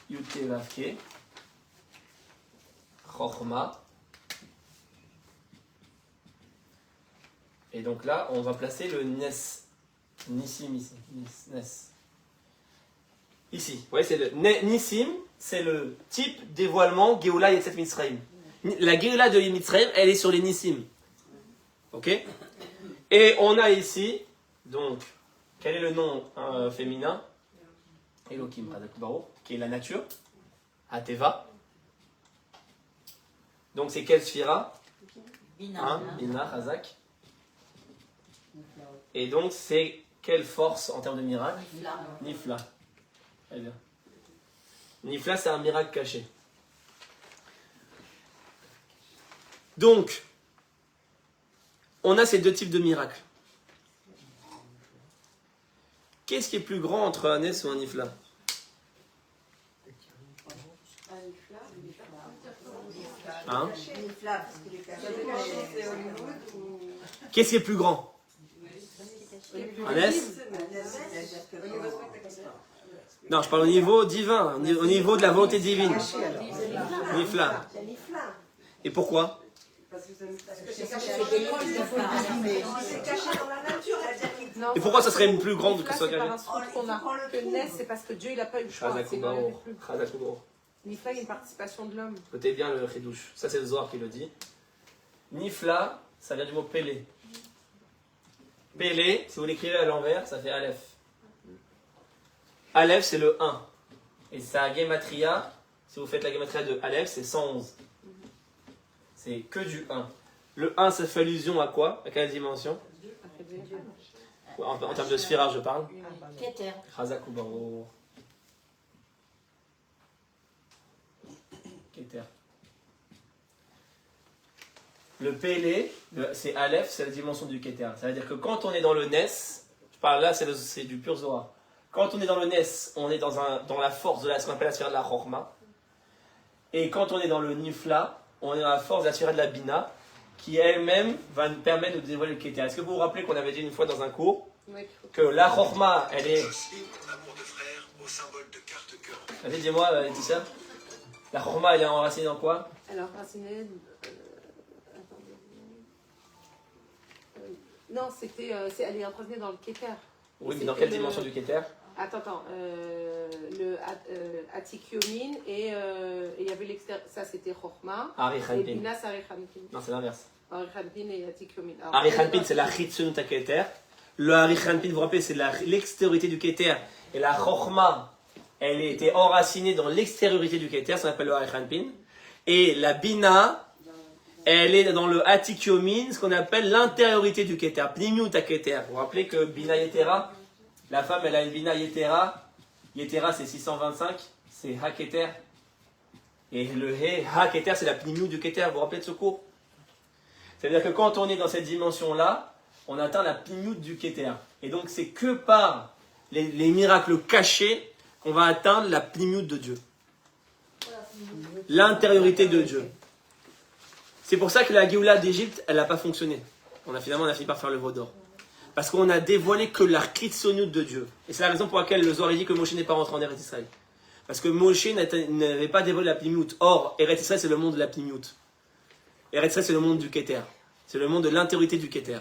Yute Vavke. Chochma. Et donc là, on va placer le Nes. Nissim ici. Nes. Ici. Vous voyez, c'est le Nissim, c'est le type dévoilement Géoula Yetzet Mitzrayim. La Géoula de Mitzrayim, elle est sur les Nissim. Ok? Et on a ici, donc, Quel est le nom féminin? Elohim, qui est la nature. Ateva. Donc c'est quelle sphira? Bina, Hazak. Et donc c'est quelle force en termes de miracle? Nifla. Très bien. Nifla, c'est un miracle caché. Donc, on a ces deux types de miracles. Qu'est-ce qui est plus grand entre un Nes ou un Nifla? Hein? Qu'est-ce qui est plus grand? Un Nes? Non, je parle au niveau divin, au niveau de la volonté divine. Nifla. Et pourquoi? C'est caché dans la nature. Et pourquoi ça serait une plus grande que ça? C'est par un scout qu'on a. Que Nes, c'est parce que Dieu, il n'a pas eu le choix. C'est dans les plus. Nifla, il y a une participation de l'homme. Écoutez bien le Chidouche. Ça, c'est le Zohar qui le dit. Nifla, ça vient du mot Pélé. Pélé, si vous l'écrivez à l'envers, ça fait Aleph. Aleph, c'est le 1. Et sa gematria, si vous faites la gematria de Aleph, c'est 111. C'est que du 1. Le 1, ça fait allusion à quoi? À quelle dimension? En termes de sphérage, je parle. Keter. Chazak ou Baruch. Keter. Le Pélé, c'est Aleph, c'est la dimension du Keter. Ça veut dire que quand on est dans le Nes, je parle là, c'est du pur Zohar. Quand on est dans le Nes, on est dans la force de ce qu'on appelle la sphère de la Chorma. Et quand on est dans le Nifla, on est dans la force de la sphère de la Bina, qui elle-même va nous permettre de dévoiler le Keter. Est-ce que vous vous rappelez qu'on avait dit une fois dans un cours que la Chorma, elle est... Vas-y, dis-moi, Laetitia. La Chorma, elle est enracinée dans quoi? Alors, enracinée... non, elle est enracinée dans le Keter. Oui, mais dans quelle dimension du Keter? Attends. Le Atikyomin et il y avait l'extérieur. Ça, c'était Chorma. Et Bina, c'est Arichanpin. Non, c'est l'inverse. Arichanpin et Atikyomin. Arichanpin, c'est la Chitzonut Keter. Le Arichanpin, vous vous rappelez, c'est l'extériorité du Keter. Et la Chorma, elle était enracinée dans l'extériorité du Keter, ça s'appelle le Arichanpin. Et la Bina, elle est dans le Atikyomin, ce qu'on appelle l'intériorité du Keter. Pnimiut Keter. Vous vous rappelez que Bina Yetera, la femme, elle a une Bina Yetera. Yetera, c'est 625, c'est Ha-Keter. Et le Ha-Keter, c'est la Pnimiut du Keter. Vous vous rappelez de ce cours? C'est-à-dire que quand on est dans cette dimension-là, on atteint la Pnimiut du Keter. Et donc, c'est que par les miracles cachés qu'on va atteindre la Pnimiut de Dieu. L'intériorité de Dieu. C'est pour ça que la Géoula d'Égypte, elle n'a pas fonctionné. Finalement, on a fini par faire le veau d'or. Parce qu'on a dévoilé que la Chitzonut de Dieu. Et c'est la raison pour laquelle le Zohar dit que Moshe n'est pas rentré en Eretz Israël. Parce que Moshe n'avait pas dévoilé la Pnimiut. Or, Eretz Israël, c'est le monde de la Pnimiut. Eretz Israël, c'est le monde du Keter. C'est le monde de l'intériorité du Keter.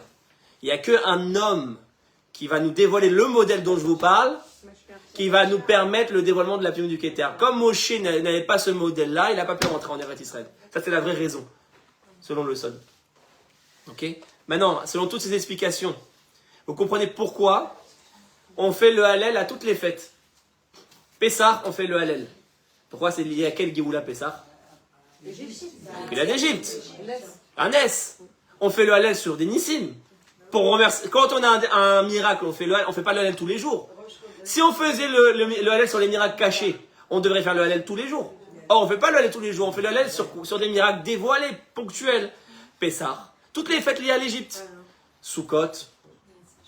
Il n'y a qu'un homme qui va nous dévoiler le modèle dont je vous parle, qui va nous permettre le dévoilement de la Pnimiut du Keter. Comme Moshe n'avait pas ce modèle-là, il n'a pas pu rentrer en Eretz Israël. Ça, c'est la vraie raison, selon le Sod. Ok? Maintenant, selon toutes ces explications, vous comprenez pourquoi on fait le Hallel à toutes les fêtes. Pessah, on fait le Hallel. Pourquoi c'est lié à quel Géoula Pessah? Géoula d'Égypte. Un Nes. On fait le Hallel sur des Nissim. Pour remercier. Quand on a un miracle, on fait le Hallel. On fait pas le Hallel tous les jours. Si on faisait le Hallel sur les miracles cachés, on devrait faire le Hallel tous les jours. Or, on fait pas le Hallel tous les jours. On fait le Hallel sur des miracles dévoilés, ponctuels. Pessah. Toutes les fêtes liées à l'Égypte. Sukkot.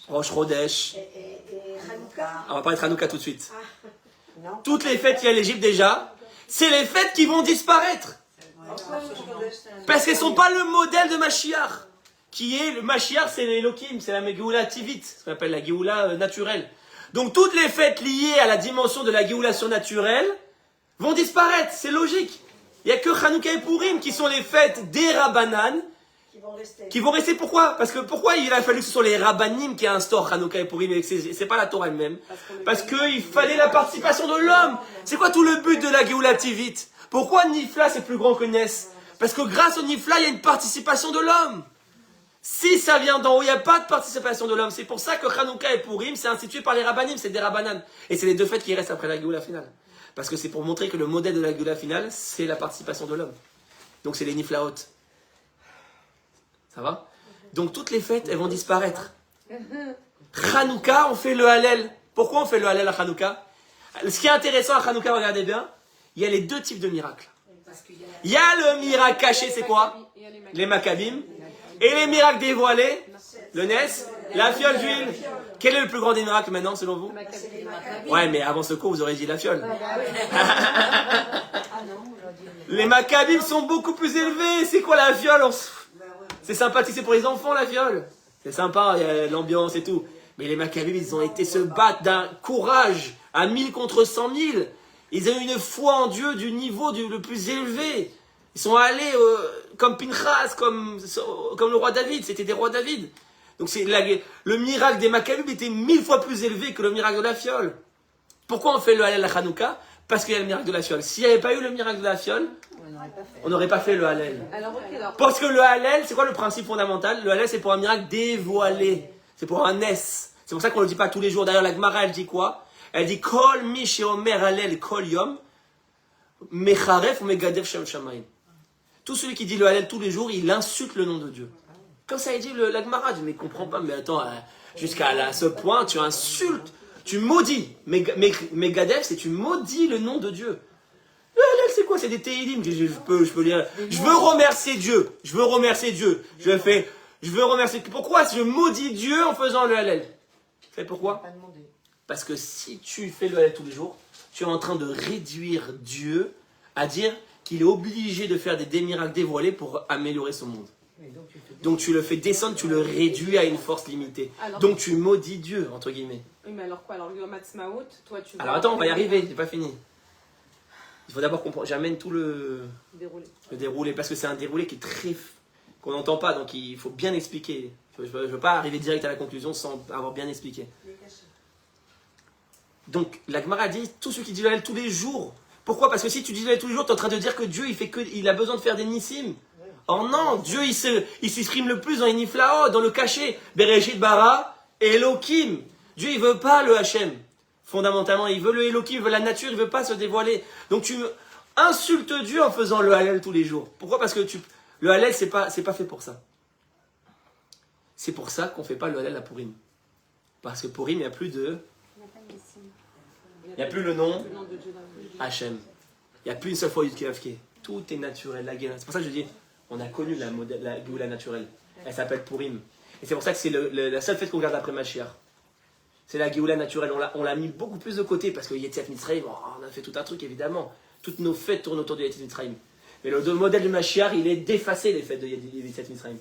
Rosh Chodesh. On va parler de Hanouka tout de suite. Toutes les fêtes liées à l'Égypte déjà, c'est les fêtes qui vont disparaître. Parce qu'elles ne sont pas le modèle de Mashiach. Le Mashiach, c'est l'Elohim, c'est la Géoula Tivit, ce qu'on appelle la Géoula naturelle. Donc toutes les fêtes liées à la dimension de la Géoula surnaturelle vont disparaître, c'est logique. Il n'y a que Hanouka et Purim qui sont les fêtes des Rabbanan, qui vont rester. Pourquoi? Parce que pourquoi il a fallu que ce soit les Rabbanim qui instaurent Hanouka et Purim, et c'est pas la Torah elle-même? Parce qu'il fallait la participation de l'homme. C'est quoi tout le but de la Géoula Tivit? Pourquoi Nifla c'est plus grand que Nes? Parce que grâce au Nifla, il y a une participation de l'homme. Si ça vient d'en haut, il n'y a pas de participation de l'homme. C'est pour ça que Hanouka et Purim, c'est institué par les rabbanim, c'est des rabbanan. Et c'est les deux fêtes qui restent après la Géoula finale. Parce que c'est pour montrer que le modèle de la Géoula finale, c'est la participation de l'homme. Donc c'est les niflaot. Ça va? Donc toutes les fêtes, elles vont disparaître. Hanouka, on fait le Hallel. Pourquoi on fait le Hallel à Hanouka? Ce qui est intéressant à Hanouka, regardez bien, il y a les deux types de miracles. Il y a le miracle caché, c'est quoi? Les Maccabim. Et les miracles dévoilés, le Nes, la fiole d'huile. Quel est le plus grand des miracles maintenant, selon vous? Ouais, mais avant ce cours, vous aurez dit la fiole. Les Maccabim sont beaucoup plus élevés. C'est quoi la fiole? C'est sympathique, c'est pour les enfants, la fiole. C'est sympa, il y a l'ambiance et tout. Mais les Maccabim, ils ont été se battre d'un courage à 1000 contre 100 000. Ils ont eu une foi en Dieu du niveau le plus élevé. Ils sont allés comme Pinchas, comme le roi David. C'était des rois David. Donc le miracle des Maccabim était 1000 fois plus élevé que le miracle de la fiole. Pourquoi on fait le Hallel à Hanouka? Parce qu'il y a le miracle de la fiole. S'il n'y avait pas eu le miracle de la fiole, on n'aurait pas fait le Hallel. Parce que le Hallel, c'est quoi le principe fondamental? Le Hallel, c'est pour un miracle dévoilé. C'est pour un Nes. C'est pour ça qu'on ne le dit pas tous les jours. D'ailleurs, la Gemara, elle dit quoi? Elle dit Kol mi sheomer Hallel kol yom mecharef ou megadef shem shamayim. Tout celui qui dit le Hallel tous les jours, il insulte le nom de Dieu. Comme ça, il dit la Gemara, mais il ne comprend pas. Mais attends, jusqu'à ce point, tu insultes, tu maudis. Megadef, c'est tu maudis le nom de Dieu. Le Hallel, c'est quoi? C'est des Teilim. Je peux lire. Je veux remercier Dieu. Je veux remercier Dieu. Je veux remercier. Pourquoi je maudis Dieu en faisant le Hallel? Vous savez pourquoi? Parce que si tu fais le Hallel tous les jours, tu es en train de réduire Dieu à dire qu'il est obligé de faire des miracles dévoilés pour améliorer son monde. Donc tu le fais descendre, tu le réduis à une force limitée. Alors, donc tu maudis Dieu, entre guillemets. Oui, mais alors quoi? Alors le Yom Ha'atzmaut, toi tu... Alors attends, on va y arriver, c'est pas fini. Il faut d'abord comprendre, j'amène tout le déroulé, parce que c'est un déroulé qui est très... qu'on n'entend pas, donc il faut bien expliquer. Je ne veux pas arriver direct à la conclusion sans avoir bien expliqué. Donc la Gemara dit, tous ceux qui disent le Hallel tous les jours. Pourquoi? Parce que si tu dis le Hallel tous les jours, tu es en train de dire que Dieu, il a besoin de faire des nissim. Or non, Dieu, il s'exprime le plus dans les niflaot, dans le cachet. Bereshit bara, Elohim. Dieu, il veut pas le Hachem. Fondamentalement, il veut le Elohim, il veut la nature, il veut pas se dévoiler. Donc tu insultes Dieu en faisant le Hallel tous les jours. Pourquoi? Parce que le Hallel, c'est pas fait pour ça. C'est pour ça qu'on fait pas le Hallel à Purim. Parce que Purim, il n'y a plus de... Il n'y a plus le nom Hachem. Il n'y a plus une seule fois Yudkevavke. Tout est naturel, la Géoula. C'est pour ça que je dis, on a connu la Géoula naturelle. Elle s'appelle Purim. Et c'est pour ça que c'est la seule fête qu'on garde après Mashiach. C'est la Géoula naturelle. On l'a mis beaucoup plus de côté parce que Yetziat Mitzrayim, on a fait tout un truc évidemment. Toutes nos fêtes tournent autour de Yetziat Mitzrayim. Mais le modèle de Mashiach, il est d'effacer les fêtes de Yetziat Mitzrayim.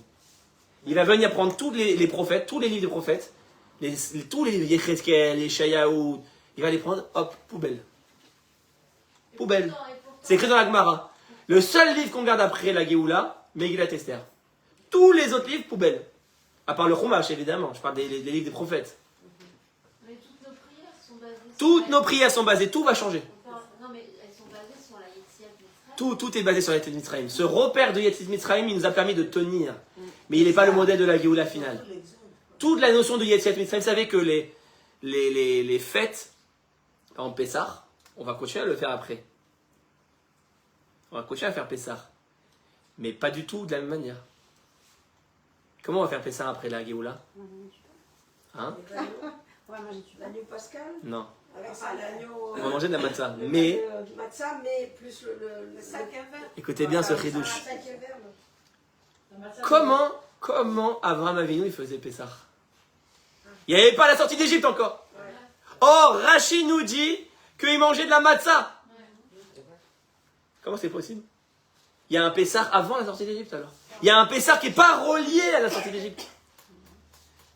Il va venir prendre tous les prophètes, tous les livres des prophètes, tous les Yechezkel, les Shayahu. Il va les prendre, hop, poubelle. Poubelle. C'est écrit dans la Gemara. Le seul livre qu'on garde après la Géoula, Megillat Esther. Tous les autres livres, poubelle. À part le Chumash, évidemment. Je parle des livres des prophètes. Mais toutes nos prières sont basées Toutes nos prières sont basées. Tout va changer. Non, mais elles sont basées sur la Yetziat Mitzrayim. Tout est basé sur la Yetziat Mitzrayim. Ce repère de Yetziat Mitzrayim, il nous a permis de tenir. Mais il n'est pas le modèle de la Géoula finale. Toute la notion de Yetziat Mitzrayim, vous savez que les fêtes, en Pessah, on va continuer à le faire après. On va continuer à faire Pessah. Mais pas du tout de la même manière. Comment on va faire Pessah après la Géoula? Hein? L'agneau pascal? Non. Avec ça, l'agneau... On va manger de la matzah. Mais, Matzah, mais plus le cinquième verre. écoutez bien ce chidouche. Le cinquième verre. Comment Abraham Avinu il faisait Pessah? Il n'y avait pas la sortie d'Égypte encore. Or, Rashi nous dit qu'il mangeait de la matzah. Comment c'est possible? Il y a un Pessah avant la sortie d'Égypte alors. Il y a un Pessah qui n'est pas relié à la sortie d'Égypte.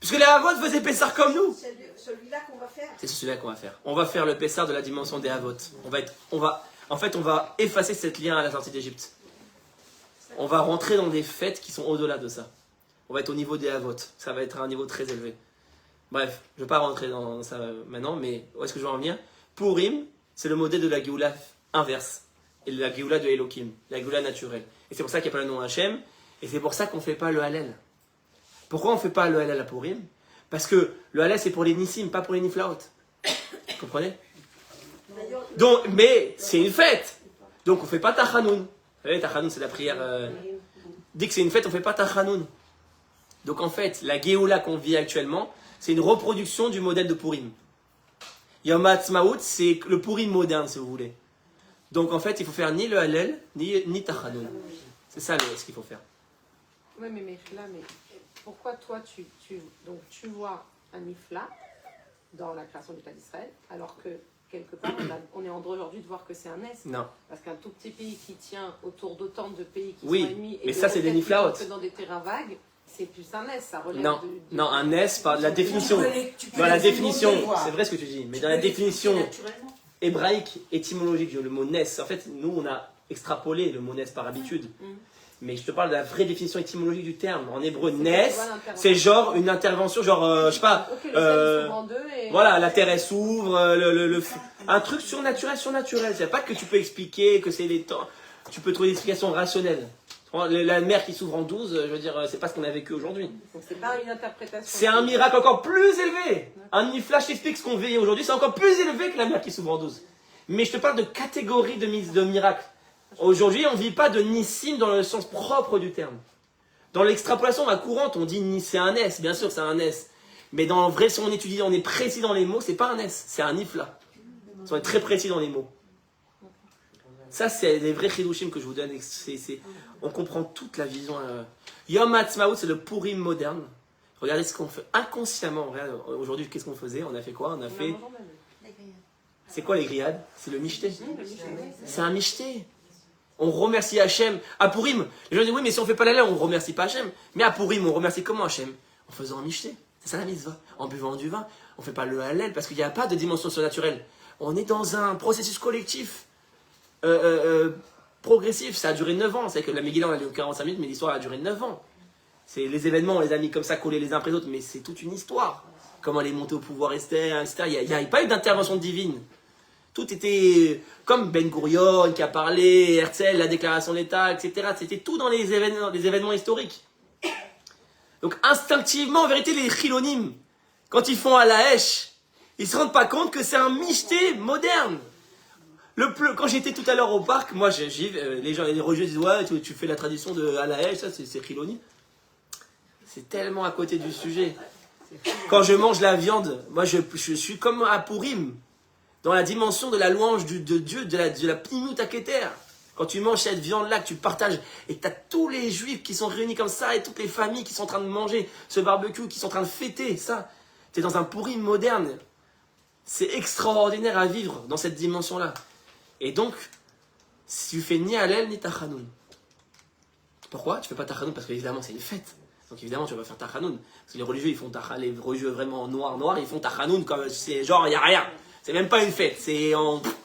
Puisque les Havot faisaient Pessah comme nous. C'est celui-là qu'on va faire. C'est celui-là qu'on va faire. On va faire le Pessah de la dimension des Havot. On va effacer cette lien à la sortie d'Égypte. On va rentrer dans des fêtes qui sont au-delà de ça. On va être au niveau des Havot. Ça va être à un niveau très élevé. Bref, je ne vais pas rentrer dans ça maintenant, mais où est-ce que je vais en venir? Purim, c'est le modèle de la Géoula inverse. Et la Géoula de Elohim, la Géoula naturelle. Et c'est pour ça qu'il n'y a pas le nom Hachem, et c'est pour ça qu'on ne fait pas le Hallel. Pourquoi on ne fait pas le Hallel à Purim? Parce que le Hallel c'est pour les Nissim, pas pour les Niflaot. Vous comprenez? Donc, mais c'est une fête. Donc on ne fait pas Tachanoun. Vous savez, Tachanoun c'est la prière. Dès que c'est une fête, on ne fait pas Tachanoun. Donc en fait, la Géoula qu'on vit actuellement, c'est une reproduction du modèle de Purim. Yom Ha'atzmaut, c'est le Purim moderne, si vous voulez. Donc en fait, il faut faire ni le Hallel, ni Tachanoun. C'est ça ce qu'il faut faire. Oui, mais pourquoi toi, donc, tu vois un Nifla dans la création du État d'Israël, alors que quelque part, on est en droit aujourd'hui de voir que c'est un Nes? Non. Parce qu'un tout petit pays qui tient autour d'autant de pays qui Oui, sont ennemis, mais ça, c'est des Niflaot. que dans des terrains vagues, c'est plus un Nes, ça relève non, un Nes, par la définition. Dans la définition, c'est vrai ce que tu dis, mais dans la définition hébraïque, étymologique, le mot Nes, en fait, nous, on a extrapolé le mot Nes par habitude. Mais je te parle de la vraie définition étymologique du terme. En hébreu, Nes, c'est genre une intervention, genre, je sais pas, voilà, la terre elle s'ouvre, un truc surnaturel. C'est pas que tu peux expliquer, que c'est les temps, tu peux trouver des explications rationnelles. La mer qui s'ouvre en 12, je veux dire, c'est pas ce qu'on a vécu aujourd'hui. Donc c'est pas une interprétation. C'est un miracle encore plus élevé. Un Nifla, je t'explique ce qu'on vit aujourd'hui, c'est encore plus élevé que la mer qui s'ouvre en 12. Mais je te parle de catégorie de miracles. Aujourd'hui, on ne vit pas de Nissim dans le sens propre du terme. Dans l'extrapolation courante, on dit c'est un S, bien sûr c'est un S. Mais dans le vrai, si on étudie, on est précis dans les mots, c'est pas un S, c'est un Nifla. On est très précis dans les mots. Ça, c'est les vrais chidushim que je vous donne. On comprend toute la vision. Yom Ha'atzmaut, c'est le Purim moderne. Regardez ce qu'on fait inconsciemment. Aujourd'hui, qu'est-ce qu'on faisait? On a fait quoi? On a fait... C'est quoi les grillades? C'est le michté. C'est un michté. On remercie Hachem. À Purim, les gens disent oui, mais si on ne fait pas la loi, on ne remercie pas Hachem. Mais à Purim, on remercie comment Hachem? En faisant un michté. C'est ça la mitzvah. En buvant du vin. On ne fait pas le Hallel parce qu'il n'y a pas de dimension surnaturelle. On est dans un processus collectif. Progressif. Ça a duré 9 ans. C'est que la Megillah, on a eu 45 minutes, mais l'histoire a duré 9 ans. C'est les événements, on les a mis comme ça, collés les uns après les autres, mais c'est toute une histoire. Comment elle est montée au pouvoir, Esther, etc. Il n'y a pas eu d'intervention divine. Tout était comme Ben Gurion qui a parlé, Herzl, la déclaration de l'État, etc. C'était tout dans les événements historiques. Donc instinctivement, en vérité, les chilonim, quand ils font à la Hesh, ils ne se rendent pas compte que c'est un michté moderne. Quand j'étais tout à l'heure au parc, moi, les gens, les religieux disent ouais, tu fais la tradition de à la Hesh, ça c'est chilonim. C'est tellement à côté du sujet. Quand je mange la viande, moi je suis comme à Purim. Dans la dimension de la louange de Dieu, de la pnimut haketer. Quand tu manges cette viande-là, que tu partages, et que tu as tous les juifs qui sont réunis comme ça, et toutes les familles qui sont en train de manger ce barbecue, qui sont en train de fêter ça. Tu es dans un Purim moderne. C'est extraordinaire à vivre dans cette dimension-là. Et donc, si tu fais ni Hallel ni Tachanoun. Pourquoi tu fais pas Tachanoun? Parce qu'évidemment, c'est une fête. Donc évidemment, tu vas faire Tachanoun. Parce que les religieux, ils font les religieux vraiment noirs, ils font Tachanoun comme c'est genre, il n'y a rien. C'est même pas une fête, c'est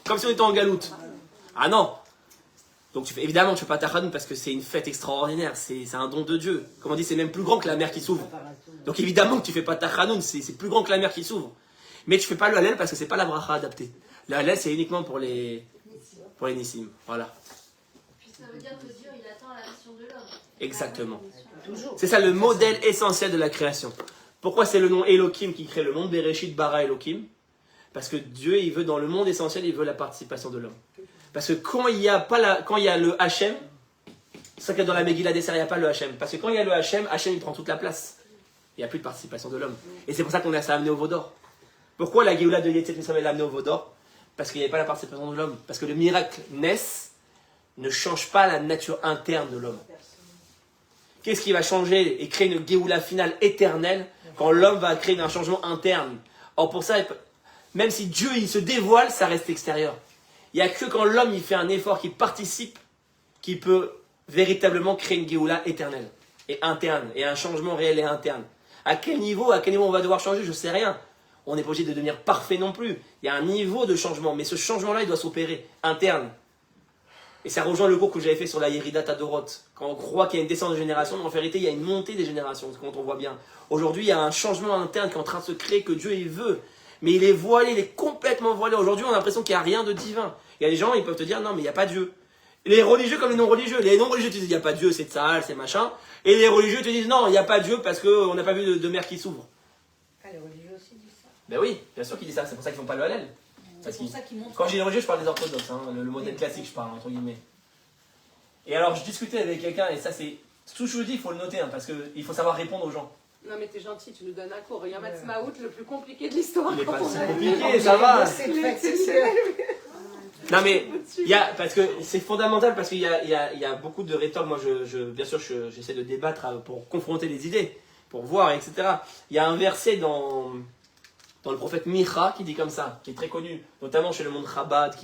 comme si on était en galoute. Ah non. Donc évidemment, tu fais pas Tachanoun parce que c'est une fête extraordinaire, c'est un don de Dieu. Comme on dit, c'est même plus grand que la mer qui s'ouvre. Donc évidemment que tu fais pas Tachanoun, c'est plus grand que la mer qui s'ouvre. Mais tu fais pas le Hallel parce que c'est pas la bracha adaptée. Le Hallel, c'est uniquement pour les Nissim. Voilà. Puis ça veut dire que Dieu, il attend la mission de l'homme. Exactement. C'est ça le modèle essentiel de la création. Pourquoi c'est le nom Elohim qui crée le monde? Bereshit bara Elohim. Parce que Dieu, il veut dans le monde essentiel, il veut la participation de l'homme. Parce que quand il y a le Hachem, c'est ça que dans la Megillah d'Esther, il n'y a pas le Hachem. Parce que quand il y a le Hachem, Hachem il prend toute la place. Il n'y a plus de participation de l'homme. Et c'est pour ça qu'on a ça amené au Vaudor. Pourquoi la Géoula de Yetzer Mitzrayim l'a amené au Vaudor? Parce qu'il n'y avait pas la participation de l'homme. Parce que le miracle Nes ne change pas la nature interne de l'homme. Qu'est-ce qui va changer et créer une Géoula finale éternelle quand l'homme va créer un changement interne? Or pour ça, même si Dieu il se dévoile, ça reste extérieur. Il n'y a que quand l'homme il fait un effort, qui participe, qui peut véritablement créer une Géoula éternelle et interne, et un changement réel et interne. À quel niveau on va devoir changer? Je ne sais rien. On n'est pas obligé de devenir parfait non plus. Il y a un niveau de changement, mais ce changement-là, il doit s'opérer interne. Et ça rejoint le cours que j'avais fait sur la Yeridat Adorot. Quand on croit qu'il y a une descente de générations, en vérité, il y a une montée des générations, quand on voit bien. Aujourd'hui, il y a un changement interne qui est en train de se créer, que Dieu il veut. Mais il est voilé, il est complètement voilé. Aujourd'hui, on a l'impression qu'il n'y a rien de divin. Il y a des gens, ils peuvent te dire, non, mais il n'y a pas Dieu. Les religieux comme les non-religieux. Les non-religieux te disent il n'y a pas de Dieu, c'est Tsahal, c'est machin. Et les religieux te disent non, il n'y a pas de Dieu parce qu'on n'a pas vu de mer qui s'ouvre. Ah, les religieux aussi disent ça. Ben oui, bien sûr qu'ils disent ça, c'est pour ça qu'ils font pas le halal. Parce C'est pour qu'ils- ça qu'ils montrent. Quand je dis les religieux, je parle des orthodoxes, hein, le modèle classique, je parle, entre guillemets. Et alors, je discutais avec quelqu'un, et ça, c'est. Tout ce que je dis, il faut le noter, hein, parce qu'il faut savoir répondre aux gens. Non mais t'es gentil, tu nous donnes un cours. Yom Ha'atzmaut, le plus compliqué de l'histoire. Il n'est pas On si a- compliqué, ça va. C'est Il est fatigué. exceptionnel. Non, mais, parce que c'est fondamental, parce qu'il y a beaucoup de rhétorique. Moi, bien sûr, j'essaie de débattre pour confronter les idées, pour voir, etc. Il y a un verset dans le prophète Micha qui dit comme ça, qui est très connu, notamment chez le monde Chabad.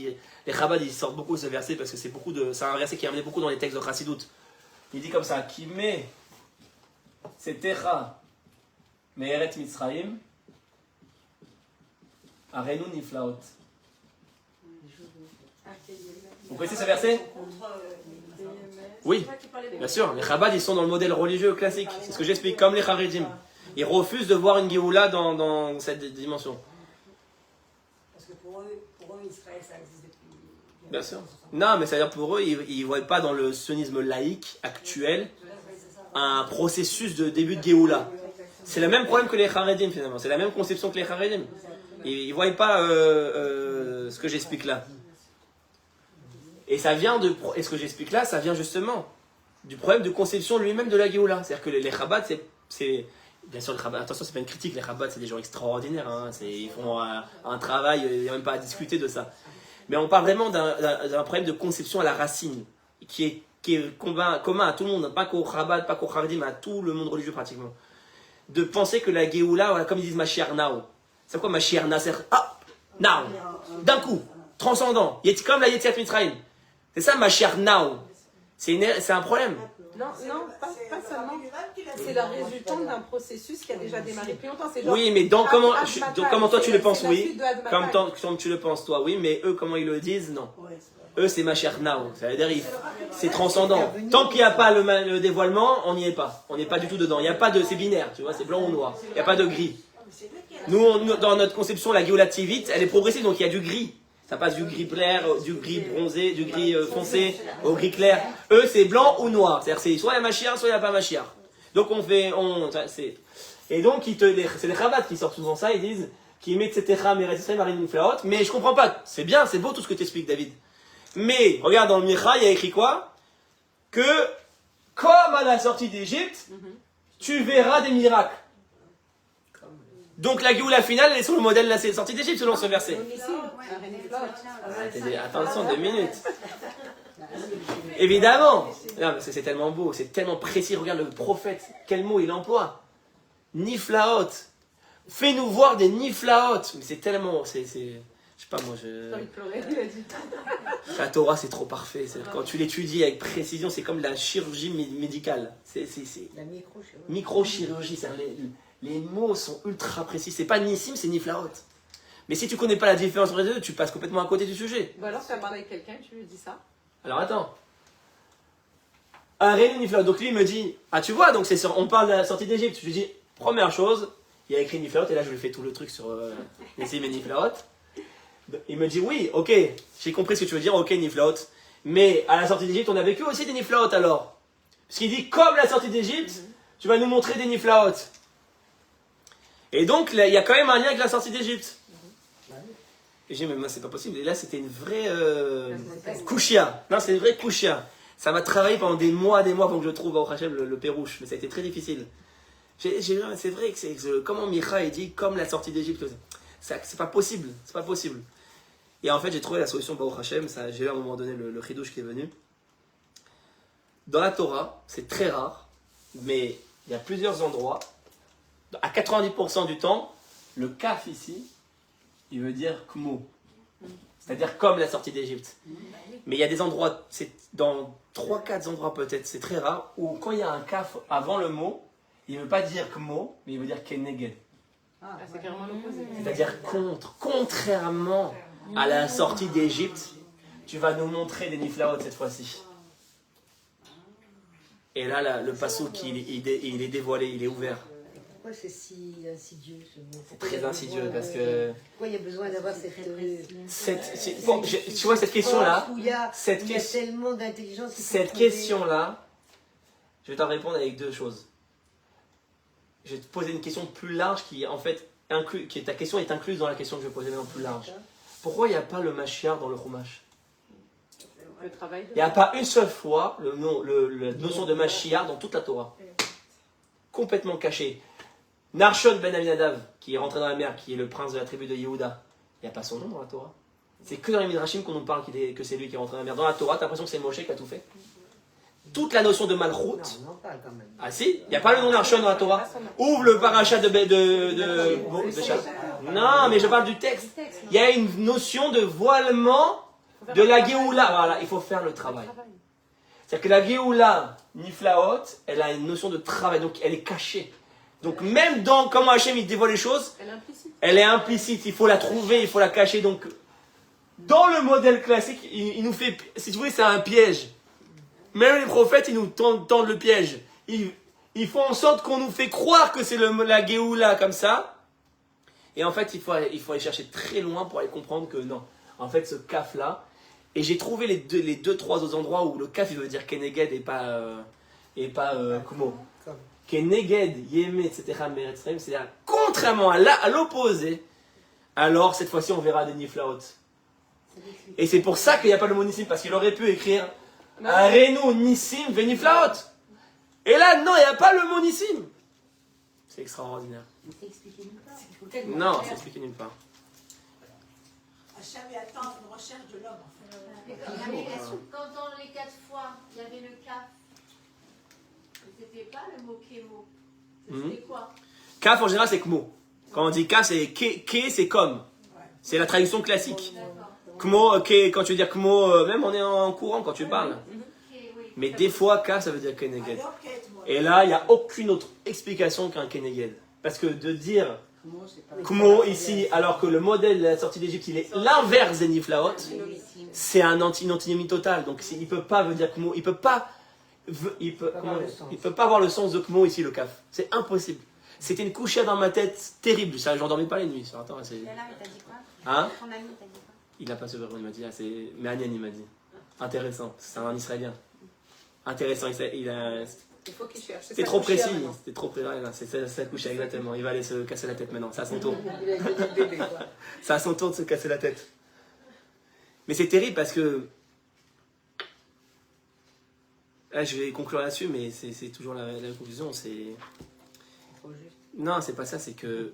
Les Chabad, ils sortent beaucoup de ce verset parce que c'est un verset qui est amené beaucoup dans les textes de Chassidut. Il dit comme ça, qui met Setecha Me'eret Mitzrayim Arenu Niflaot. Vous connaissez ce verset? Oui, bien sûr. Les Chabad, ils sont dans le modèle religieux classique. C'est ce que j'explique, comme les Haredim. Ils refusent de voir une Géoula dans cette dimension. Parce que pour eux, Israël, ça existe depuis. Bien sûr. Non, mais c'est-à-dire pour eux, ils ne voient pas dans le sionisme laïque actuel un processus de début de Géoula. C'est le même problème que les Haredim finalement. C'est la même conception que les Haredim. Ils ne voient pas ce que j'explique là. Et ça vient et ce que j'explique là, ça vient justement du problème de conception lui-même de la Géoula. C'est-à-dire que les Chabad, c'est bien sûr, les Chabad, attention, c'est pas une critique, les Chabad, c'est des gens extraordinaires. Hein, ils font un travail, il n'y a même pas à discuter de ça. Mais on parle vraiment d'un problème de conception à la racine, qui est commun à tout le monde, pas qu'au Chabad, pas qu'au Haredim, à tout le monde religieux pratiquement. De penser que la Géoula, voilà, comme ils disent Mashiach Now, c'est quoi Mashiach Now? C'est Now, d'un coup, transcendant, comme la Yetziat Mitzrayim. C'est ça Mashiach Now. C'est un problème. Non, pas seulement. C'est la résultante d'un processus qui a déjà démarré depuis longtemps. C'est genre Oui, mais comment toi tu le penses, c'est la oui. suite de Admatal. Comme tu le penses, toi, oui, mais eux, comment ils le disent, non. Eux, c'est Mashiach Now. C'est-à-dire, c'est transcendant. Tant qu'il n'y a pas le dévoilement, on n'y est pas. On n'est pas du tout dedans. Il n'y a pas de. C'est binaire, tu vois, c'est blanc ou noir. Il n'y a pas de gris. Nous, dans notre conception, la Géoula Tivite, elle est progressive, donc il y a du gris. Ça passe du gris clair, du gris bronzé, du gris foncé au gris clair. Eux, c'est blanc ou noir. C'est-à-dire, c'est soit il y a Mashiach, soit il n'y a pas Mashiach. Donc et donc, c'est les Chabad qui sortent souvent ça, ils disent qu'ils mettent Setecha Me'eret Israël Arenu Niflaot. Mais je comprends pas. C'est bien, c'est beau tout ce que tu expliques, David. Mais, regarde, dans le Micha, il y a écrit quoi? Que, comme à la sortie d'Égypte, tu verras des miracles. Donc la Géoula finale, elle est sur le modèle de la sortie d'Égypte selon ce verset. Attention, 2 minutes. Évidemment. Non, parce que c'est tellement beau, c'est tellement précis. Regarde le prophète, quel mot il emploie. Niflaot. Fais-nous voir des niflaot. Mais c'est tellement. Je sais pas, moi. J'ai envie de pleurer, il a dit. La Torah, c'est trop parfait. Quand tu l'étudies avec précision, c'est comme de la chirurgie médicale. C'est La microchirurgie. microchirurgie. Les mots sont ultra précis. C'est pas Nissim, c'est Niflaot. Mais si tu connais pas la différence entre les deux, tu passes complètement à côté du sujet. Ou alors tu vas parler avec quelqu'un et tu lui dis ça. Alors attends. Arenu Niflaot. Donc lui il me dit, ah tu vois, donc on parle de la sortie d'Égypte. Je lui dis, première chose, il y a écrit Niflaot, et là je lui fais tout le truc sur Nissim et Niflaot. Il me dit, oui, ok, j'ai compris ce que tu veux dire, ok Niflaot. Mais à la sortie d'Égypte, on a vécu aussi des Niflaot alors. Parce qu'il dit, comme la sortie d'Égypte, tu vas nous montrer des Niflaot. Et donc, il y a quand même un lien avec la sortie d'Égypte. Et j'ai dit, mais moi, c'est pas possible. Et là, c'était une vraie kouchia. Non, c'est une vraie kouchia. Ça m'a travaillé pendant des mois avant que je trouve, au Hachem, le pérouche. Mais ça a été très difficile. C'est vrai que comment Micha il dit, comme la sortie d'Égypte. C'est pas possible. C'est pas possible. Et en fait, j'ai trouvé la solution pour Hachem. J'ai eu à un moment donné le chidouche qui est venu. Dans la Torah, c'est très rare, mais il y a plusieurs endroits. À 90% du temps, le kaf ici, il veut dire kmo. C'est-à-dire comme la sortie d'Égypte. Mais il y a des endroits, c'est dans 3-4 endroits peut-être, c'est très rare, où quand il y a un kaf avant le mot, il ne veut pas dire kmo, mais il veut dire keneged. C'est carrément l'opposé. C'est-à-dire contrairement à la sortie d'Égypte, tu vas nous montrer des niflaot cette fois-ci. Et là, le passouk, il est dévoilé, il est ouvert. pourquoi c'est si insidieux ce mot? C'est très insidieux parce que... Pourquoi il y a besoin d'avoir tu vois cette question-là, il y a cette tellement d'intelligence. Cette question-là, je vais t'en répondre avec deux choses. Je vais te poser une question plus large qui, en fait, ta question est incluse dans la question que je vais poser maintenant plus large. Pourquoi il n'y a pas le Mashiach dans le Chumash? Le travail de... Il n'y a pas une seule fois la notion de Mashiach dans toute la Torah. Complètement caché. Narshon ben Aminadav, qui est rentré dans la mer, qui est le prince de la tribu de Yehuda, il n'y a pas son nom dans la Torah. C'est que dans les Midrashim qu'on nous parle que c'est lui qui est rentré dans la mer. Dans la Torah, tu as l'impression que c'est Moshe qui a tout fait. Toute la notion de Malchut. Non, on en parle quand même. Ah si, il n'y a pas le nom d'Arshon dans la Torah. Ouvre le parachat de Shach. Non, mais je parle du texte. Il y a une notion de voilement de la Géoula. Voilà, il faut faire le travail. C'est-à-dire que la Géoula, Niflaot, elle a une notion de travail, donc elle est cachée. Donc même dans comment Hachem il dévoile les choses, elle est implicite, il faut la trouver, il faut la cacher. Donc dans le modèle classique, il nous fait, si tu veux, c'est un piège. Même les prophètes, ils nous tendent le piège. Ils font en sorte qu'on nous fait croire que c'est la Géoula comme ça. Et en fait, il faut aller chercher très loin pour aller comprendre que non. En fait, ce kaf-là, et j'ai trouvé les deux, trois autres endroits où le kaf, il veut dire Keneged et pas Kumo. Keneged, Yeme, etc. Meretzrem, c'est-à-dire contrairement à l'opposé, alors cette fois-ci, on verra des Niflaot. Et c'est pour ça qu'il n'y a pas le mot Nissim, parce qu'il aurait pu écrire Arenu Nissim Veniflaot. Et là, non, il n'y a pas le mot Nissim. C'est extraordinaire. C'est expliqué nulle part. Non, c'est expliqué nulle part. Hachem attend une recherche de l'homme. Quand dans les 4 fois, il y avait le kaf, c'était pas le mot kémo. C'était quoi? Kaf en général c'est kmo. Quand on dit kaf c'est ke c'est comme. C'est la traduction classique. Kmo, ke, quand tu veux dire kmo, même on est en courant quand tu parles. Mais des fois kaf ça veut dire keneged. Et là il n'y a aucune autre explication qu'un keneged. Parce que de dire kmo ici alors que le modèle de la sortie d'Égypte il est l'inverse des Niflaot, c'est un antinomie total. Donc il ne peut pas dire kmo, il peut pas avoir le sens de Kmo ici, le kaf. C'est impossible. C'était une couchette dans ma tête terrible. Ça, j'en dormais pas les nuits. Attends, c'est... Hein? Il n'a pas ce verbe, il m'a dit. Mais Anyan, il m'a dit. Intéressant. C'est un Israélien. Intéressant. Il faut qu'il cherche. C'était trop précis. C'était trop précis. C'est sa couchette, exactement. Il va aller se casser la tête maintenant. C'est à son tour. C'est à son tour de se casser la tête. Mais c'est terrible parce que... Là, je vais conclure là-dessus, mais c'est toujours la conclusion. Non, c'est pas ça. C'est que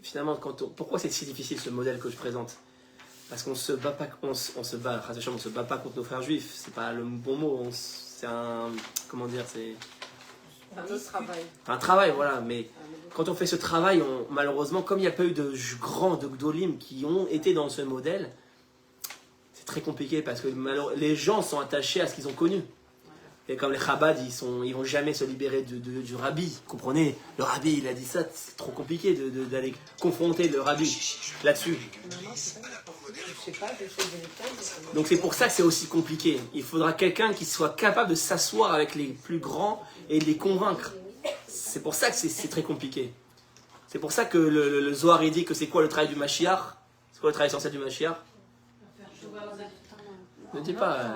finalement, pourquoi c'est si difficile ce modèle que je présente? Parce qu'on se bat pas, on se bat pas contre nos frères juifs. C'est pas le bon mot. C'est un, comment dire, c'est un autre travail. Un travail, voilà. Mais quand on fait ce travail, malheureusement, comme il n'y a pas eu de grands, de gdolim qui ont été dans ce modèle, c'est très compliqué parce que les gens sont attachés à ce qu'ils ont connu. Et comme les Chabad, ils vont jamais se libérer du rabbi. Vous comprenez? Le rabbi, il a dit ça, c'est trop compliqué d'aller confronter le rabbi là-dessus. Donc c'est pour ça que c'est aussi compliqué. Il faudra quelqu'un qui soit capable de s'asseoir avec les plus grands et de les convaincre. C'est pour ça que c'est très compliqué. C'est pour ça que le Zohar il dit que c'est quoi le travail du Mashiach? C'est quoi le travail essentiel du Mashiach? Ne dis pas...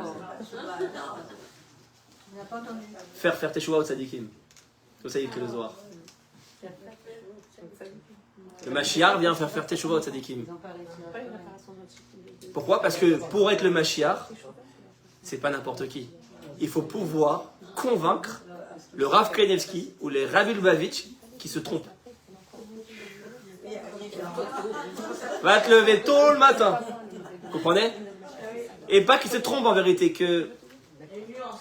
Faire teshuva au tzadikim. C'est ça que le Zohar. Le Mashiach vient faire teshuva au tzadikim. Pourquoi? Parce que pour être le Mashiach, c'est pas n'importe qui. Il faut pouvoir convaincre le Rav Krenevski ou les Rav Lubavitch qui se trompent. Va te lever tôt le matin. Vous comprenez? Et pas qu'ils se trompent en vérité, que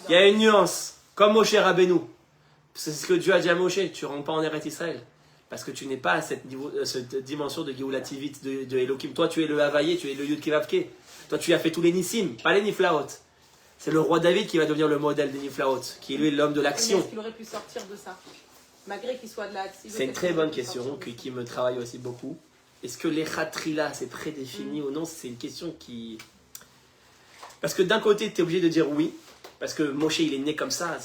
il y a une nuance, comme Moshe Rabbeinu. C'est ce que Dieu a dit à Moshe, tu ne rentres pas en Eretz Israël. Parce que tu n'es pas à cette dimension de Géoula Tivit, de Elohim. Toi, tu es le Havaïe, tu es le Yud Kevavke. Toi, tu as fait tous les Nissim, pas les Niflaot. C'est le roi David qui va devenir le modèle des Niflaot, qui est lui l'homme de l'action. Est-ce qu'il aurait pu sortir de ça? Malgré qu'il soit de la... C'est une très bonne question qui me travaille aussi beaucoup. Est-ce que l'Echatrila, c'est prédéfini ou non? C'est une question qui... Parce que d'un côté, tu es obligé de dire oui. Parce que Moshe, il est né comme ça.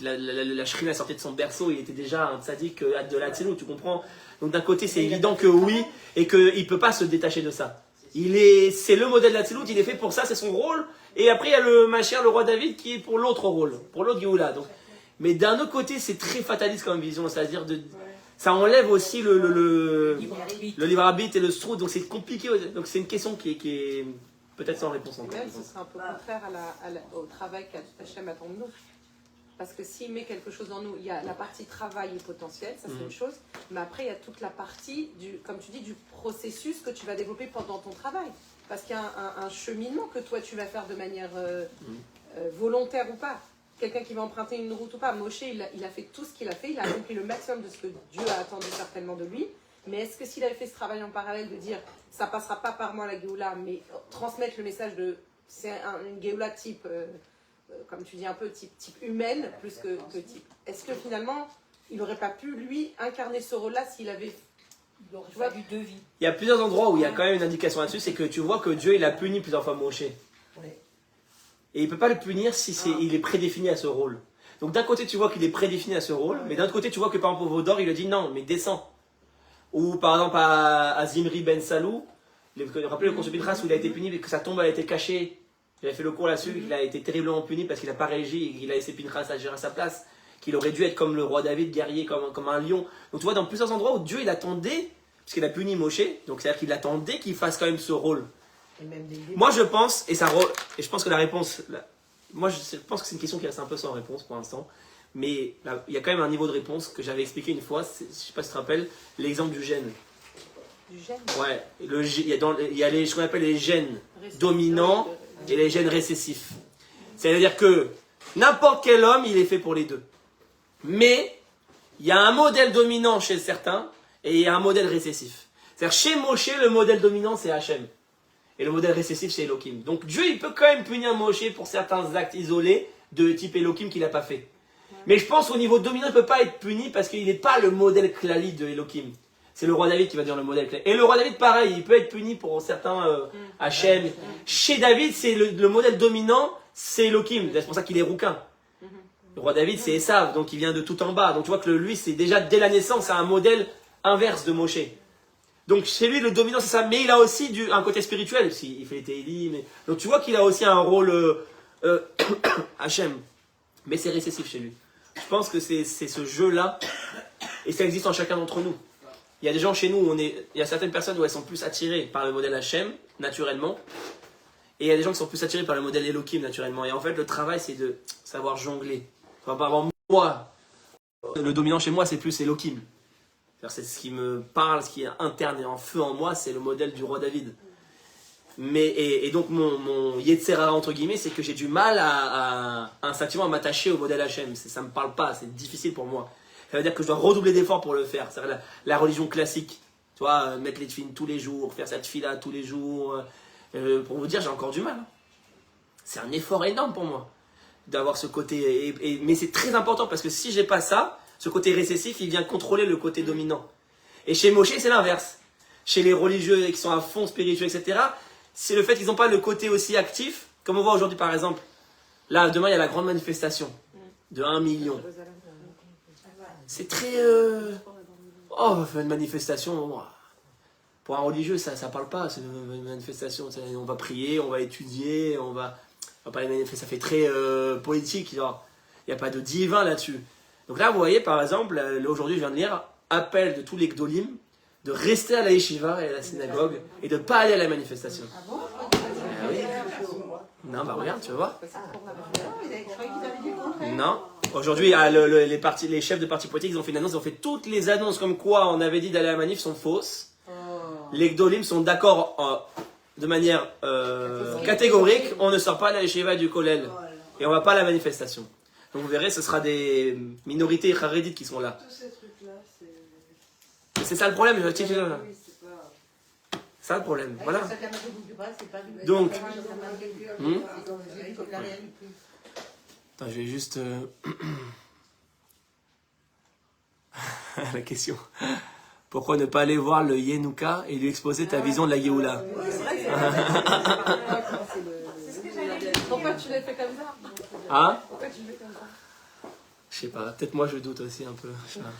La Shrina est sortie de son berceau. Il était déjà un tzaddik de la Tzelou, tu comprends? Donc d'un côté, c'est évident que oui, et qu'il ne peut pas se détacher de ça. C'est le modèle de la Tzelou, il est fait pour ça, c'est son rôle. Et après, il y a le Mashiach, le roi David, qui est pour l'autre rôle, pour l'autre Géoula. Donc, mais d'un autre côté, c'est très fataliste comme vision. C'est-à-dire, ça enlève aussi le libre arbitre et le strut. Donc c'est compliqué. Donc c'est une question qui est peut-être sans réponse encore. Même, ce serait un peu contraire au travail qu'Hachem attend de nous. Parce que s'il met quelque chose en nous, il y a la partie travail et potentiel, ça c'est une chose, mais après il y a toute la partie, comme tu dis, du processus que tu vas développer pendant ton travail. Parce qu'il y a un cheminement que toi tu vas faire de manière volontaire ou pas. Quelqu'un qui va emprunter une route ou pas. Moshe, il a fait tout ce qu'il a fait, il a accompli le maximum de ce que Dieu a attendu certainement de lui. Mais est-ce que s'il avait fait ce travail en parallèle de dire ça passera pas par moi la Géoula, mais transmettre le message de c'est une Géoula type, comme tu dis un peu type humaine plus que type. Est-ce que finalement il n'aurait pas pu lui incarner ce rôle-là s'il avait fallu 2 vies? Il y a plusieurs endroits où il y a quand même une indication là-dessus, c'est que tu vois que Dieu il a puni plusieurs fois Moshe. Ouais. Et il ne peut pas le punir si il est prédéfini à ce rôle. Donc d'un côté tu vois qu'il est prédéfini à ce rôle, mais d'un autre côté tu vois que par exemple au Vaudor il lui dit non mais descends. Ou par exemple à Zimri Ben Salou, rappelez le consul Pinchas où il a été puni, que sa tombe a été cachée. J'avais fait le cours là-dessus, il a été terriblement puni parce qu'il n'a pas réagi et qu'il a laissé Pinchas agir à sa place. Qu'il aurait dû être comme le roi David, guerrier, comme un lion. Donc tu vois, dans plusieurs endroits où Dieu il attendait, parce qu'il a puni Moshe, donc c'est-à-dire qu'il attendait qu'il fasse quand même ce rôle. Et même Moi je pense, et je pense que la réponse, moi je pense que c'est une question qui reste un peu sans réponse pour l'instant, mais il y a quand même un niveau de réponse que j'avais expliqué une fois, je ne sais pas si tu te rappelles, l'exemple du gène. du gène. Ouais, il y a ce qu'on appelle les gènes dominants et les gènes récessifs. C'est-à-dire que n'importe quel homme, il est fait pour les deux. Mais il y a un modèle dominant chez certains et il y a un modèle récessif. C'est-à-dire chez Moshe, le modèle dominant c'est Hachem. Et le modèle récessif c'est Elohim. Donc Dieu il peut quand même punir Moshe pour certains actes isolés de type Elohim qu'il n'a pas fait. Mais je pense qu'au niveau dominant il ne peut pas être puni parce qu'il n'est pas le modèle klali de Elohim. C'est le roi David qui va dire le modèle klali. Et le roi David pareil, il peut être puni pour certains Hachem. Chez David c'est le modèle dominant c'est Elohim. C'est pour ça qu'il est rouquin. Le roi David, c'est Esav, donc il vient de tout en bas. Donc tu vois que lui, c'est déjà dès la naissance, c'est un modèle inverse de Moshe. Donc chez lui, le dominant, c'est ça. Mais il a aussi un côté spirituel. Il fait les Télim. Donc tu vois qu'il a aussi un rôle Hachem. Mais c'est récessif chez lui. Je pense que c'est ce jeu-là. Et ça existe en chacun d'entre nous. Il y a des gens chez nous, il y a certaines personnes où elles sont plus attirées par le modèle Hachem, naturellement. Et il y a des gens qui sont plus attirés par le modèle Elohim, naturellement. Et en fait, le travail, c'est de savoir jongler. Enfin, par exemple, moi, le dominant chez moi, c'est plus Elohim. C'est ce qui me parle, ce qui est interne et en feu en moi, c'est le modèle du roi David. Et donc, mon Yetzerara, entre guillemets, c'est que j'ai du mal instinctivement à m'attacher au modèle Hachem. Ça ne me parle pas, c'est difficile pour moi. Ça veut dire que je dois redoubler d'efforts pour le faire. C'est la religion classique. Tu vois, mettre les tefilines tous les jours, faire cette fila tous les jours. Pour vous dire, j'ai encore du mal. C'est un effort énorme pour moi d'avoir ce côté. Mais c'est très important parce que si j'ai pas ça, ce côté récessif, il vient contrôler le côté dominant. Et chez Moshe, c'est l'inverse. Chez les religieux qui sont à fond spirituels, etc., c'est le fait qu'ils n'ont pas le côté aussi actif. Comme on voit aujourd'hui, par exemple, là, demain, il y a la grande manifestation de 1 million. C'est très... une manifestation... Pour un religieux, ça ne parle pas, c'est une manifestation. On va prier, on va étudier, on va parler de manifestation. Ça fait très politique, il n'y a pas de divin là-dessus. Donc là, vous voyez, par exemple, aujourd'hui, je viens de lire, appel de tous les Gdolim de rester à la yeshiva et à la synagogue et de ne pas aller à la manifestation. Ah bon? Oui. Non, bah regarde, tu vas voir. Non. Aujourd'hui, les chefs de partis politiques, ils ont fait une annonce, ils ont fait toutes les annonces comme quoi on avait dit d'aller à la manif sont fausses. Les Gdolim sont d'accord de manière catégorique, on ne sort pas de la yeshiva du kollel et on ne va pas à la manifestation. Donc vous verrez, ce sera des minorités charédites qui sont là. Tous ces trucs-là, C'est ça le problème, oui, c'est pas... ça le problème, voilà. Donc, Donc, attends, je vais juste... la question. Pourquoi ne pas aller voir le Yenuka et lui exposer ta vision de la Géoula? Oui, c'est vrai, c'est ce que j'allais dire. Pourquoi tu l'as fait comme ça? Hein? Pourquoi tu le fais comme ça? Je sais pas, peut-être moi je doute aussi un peu. Je sais pas.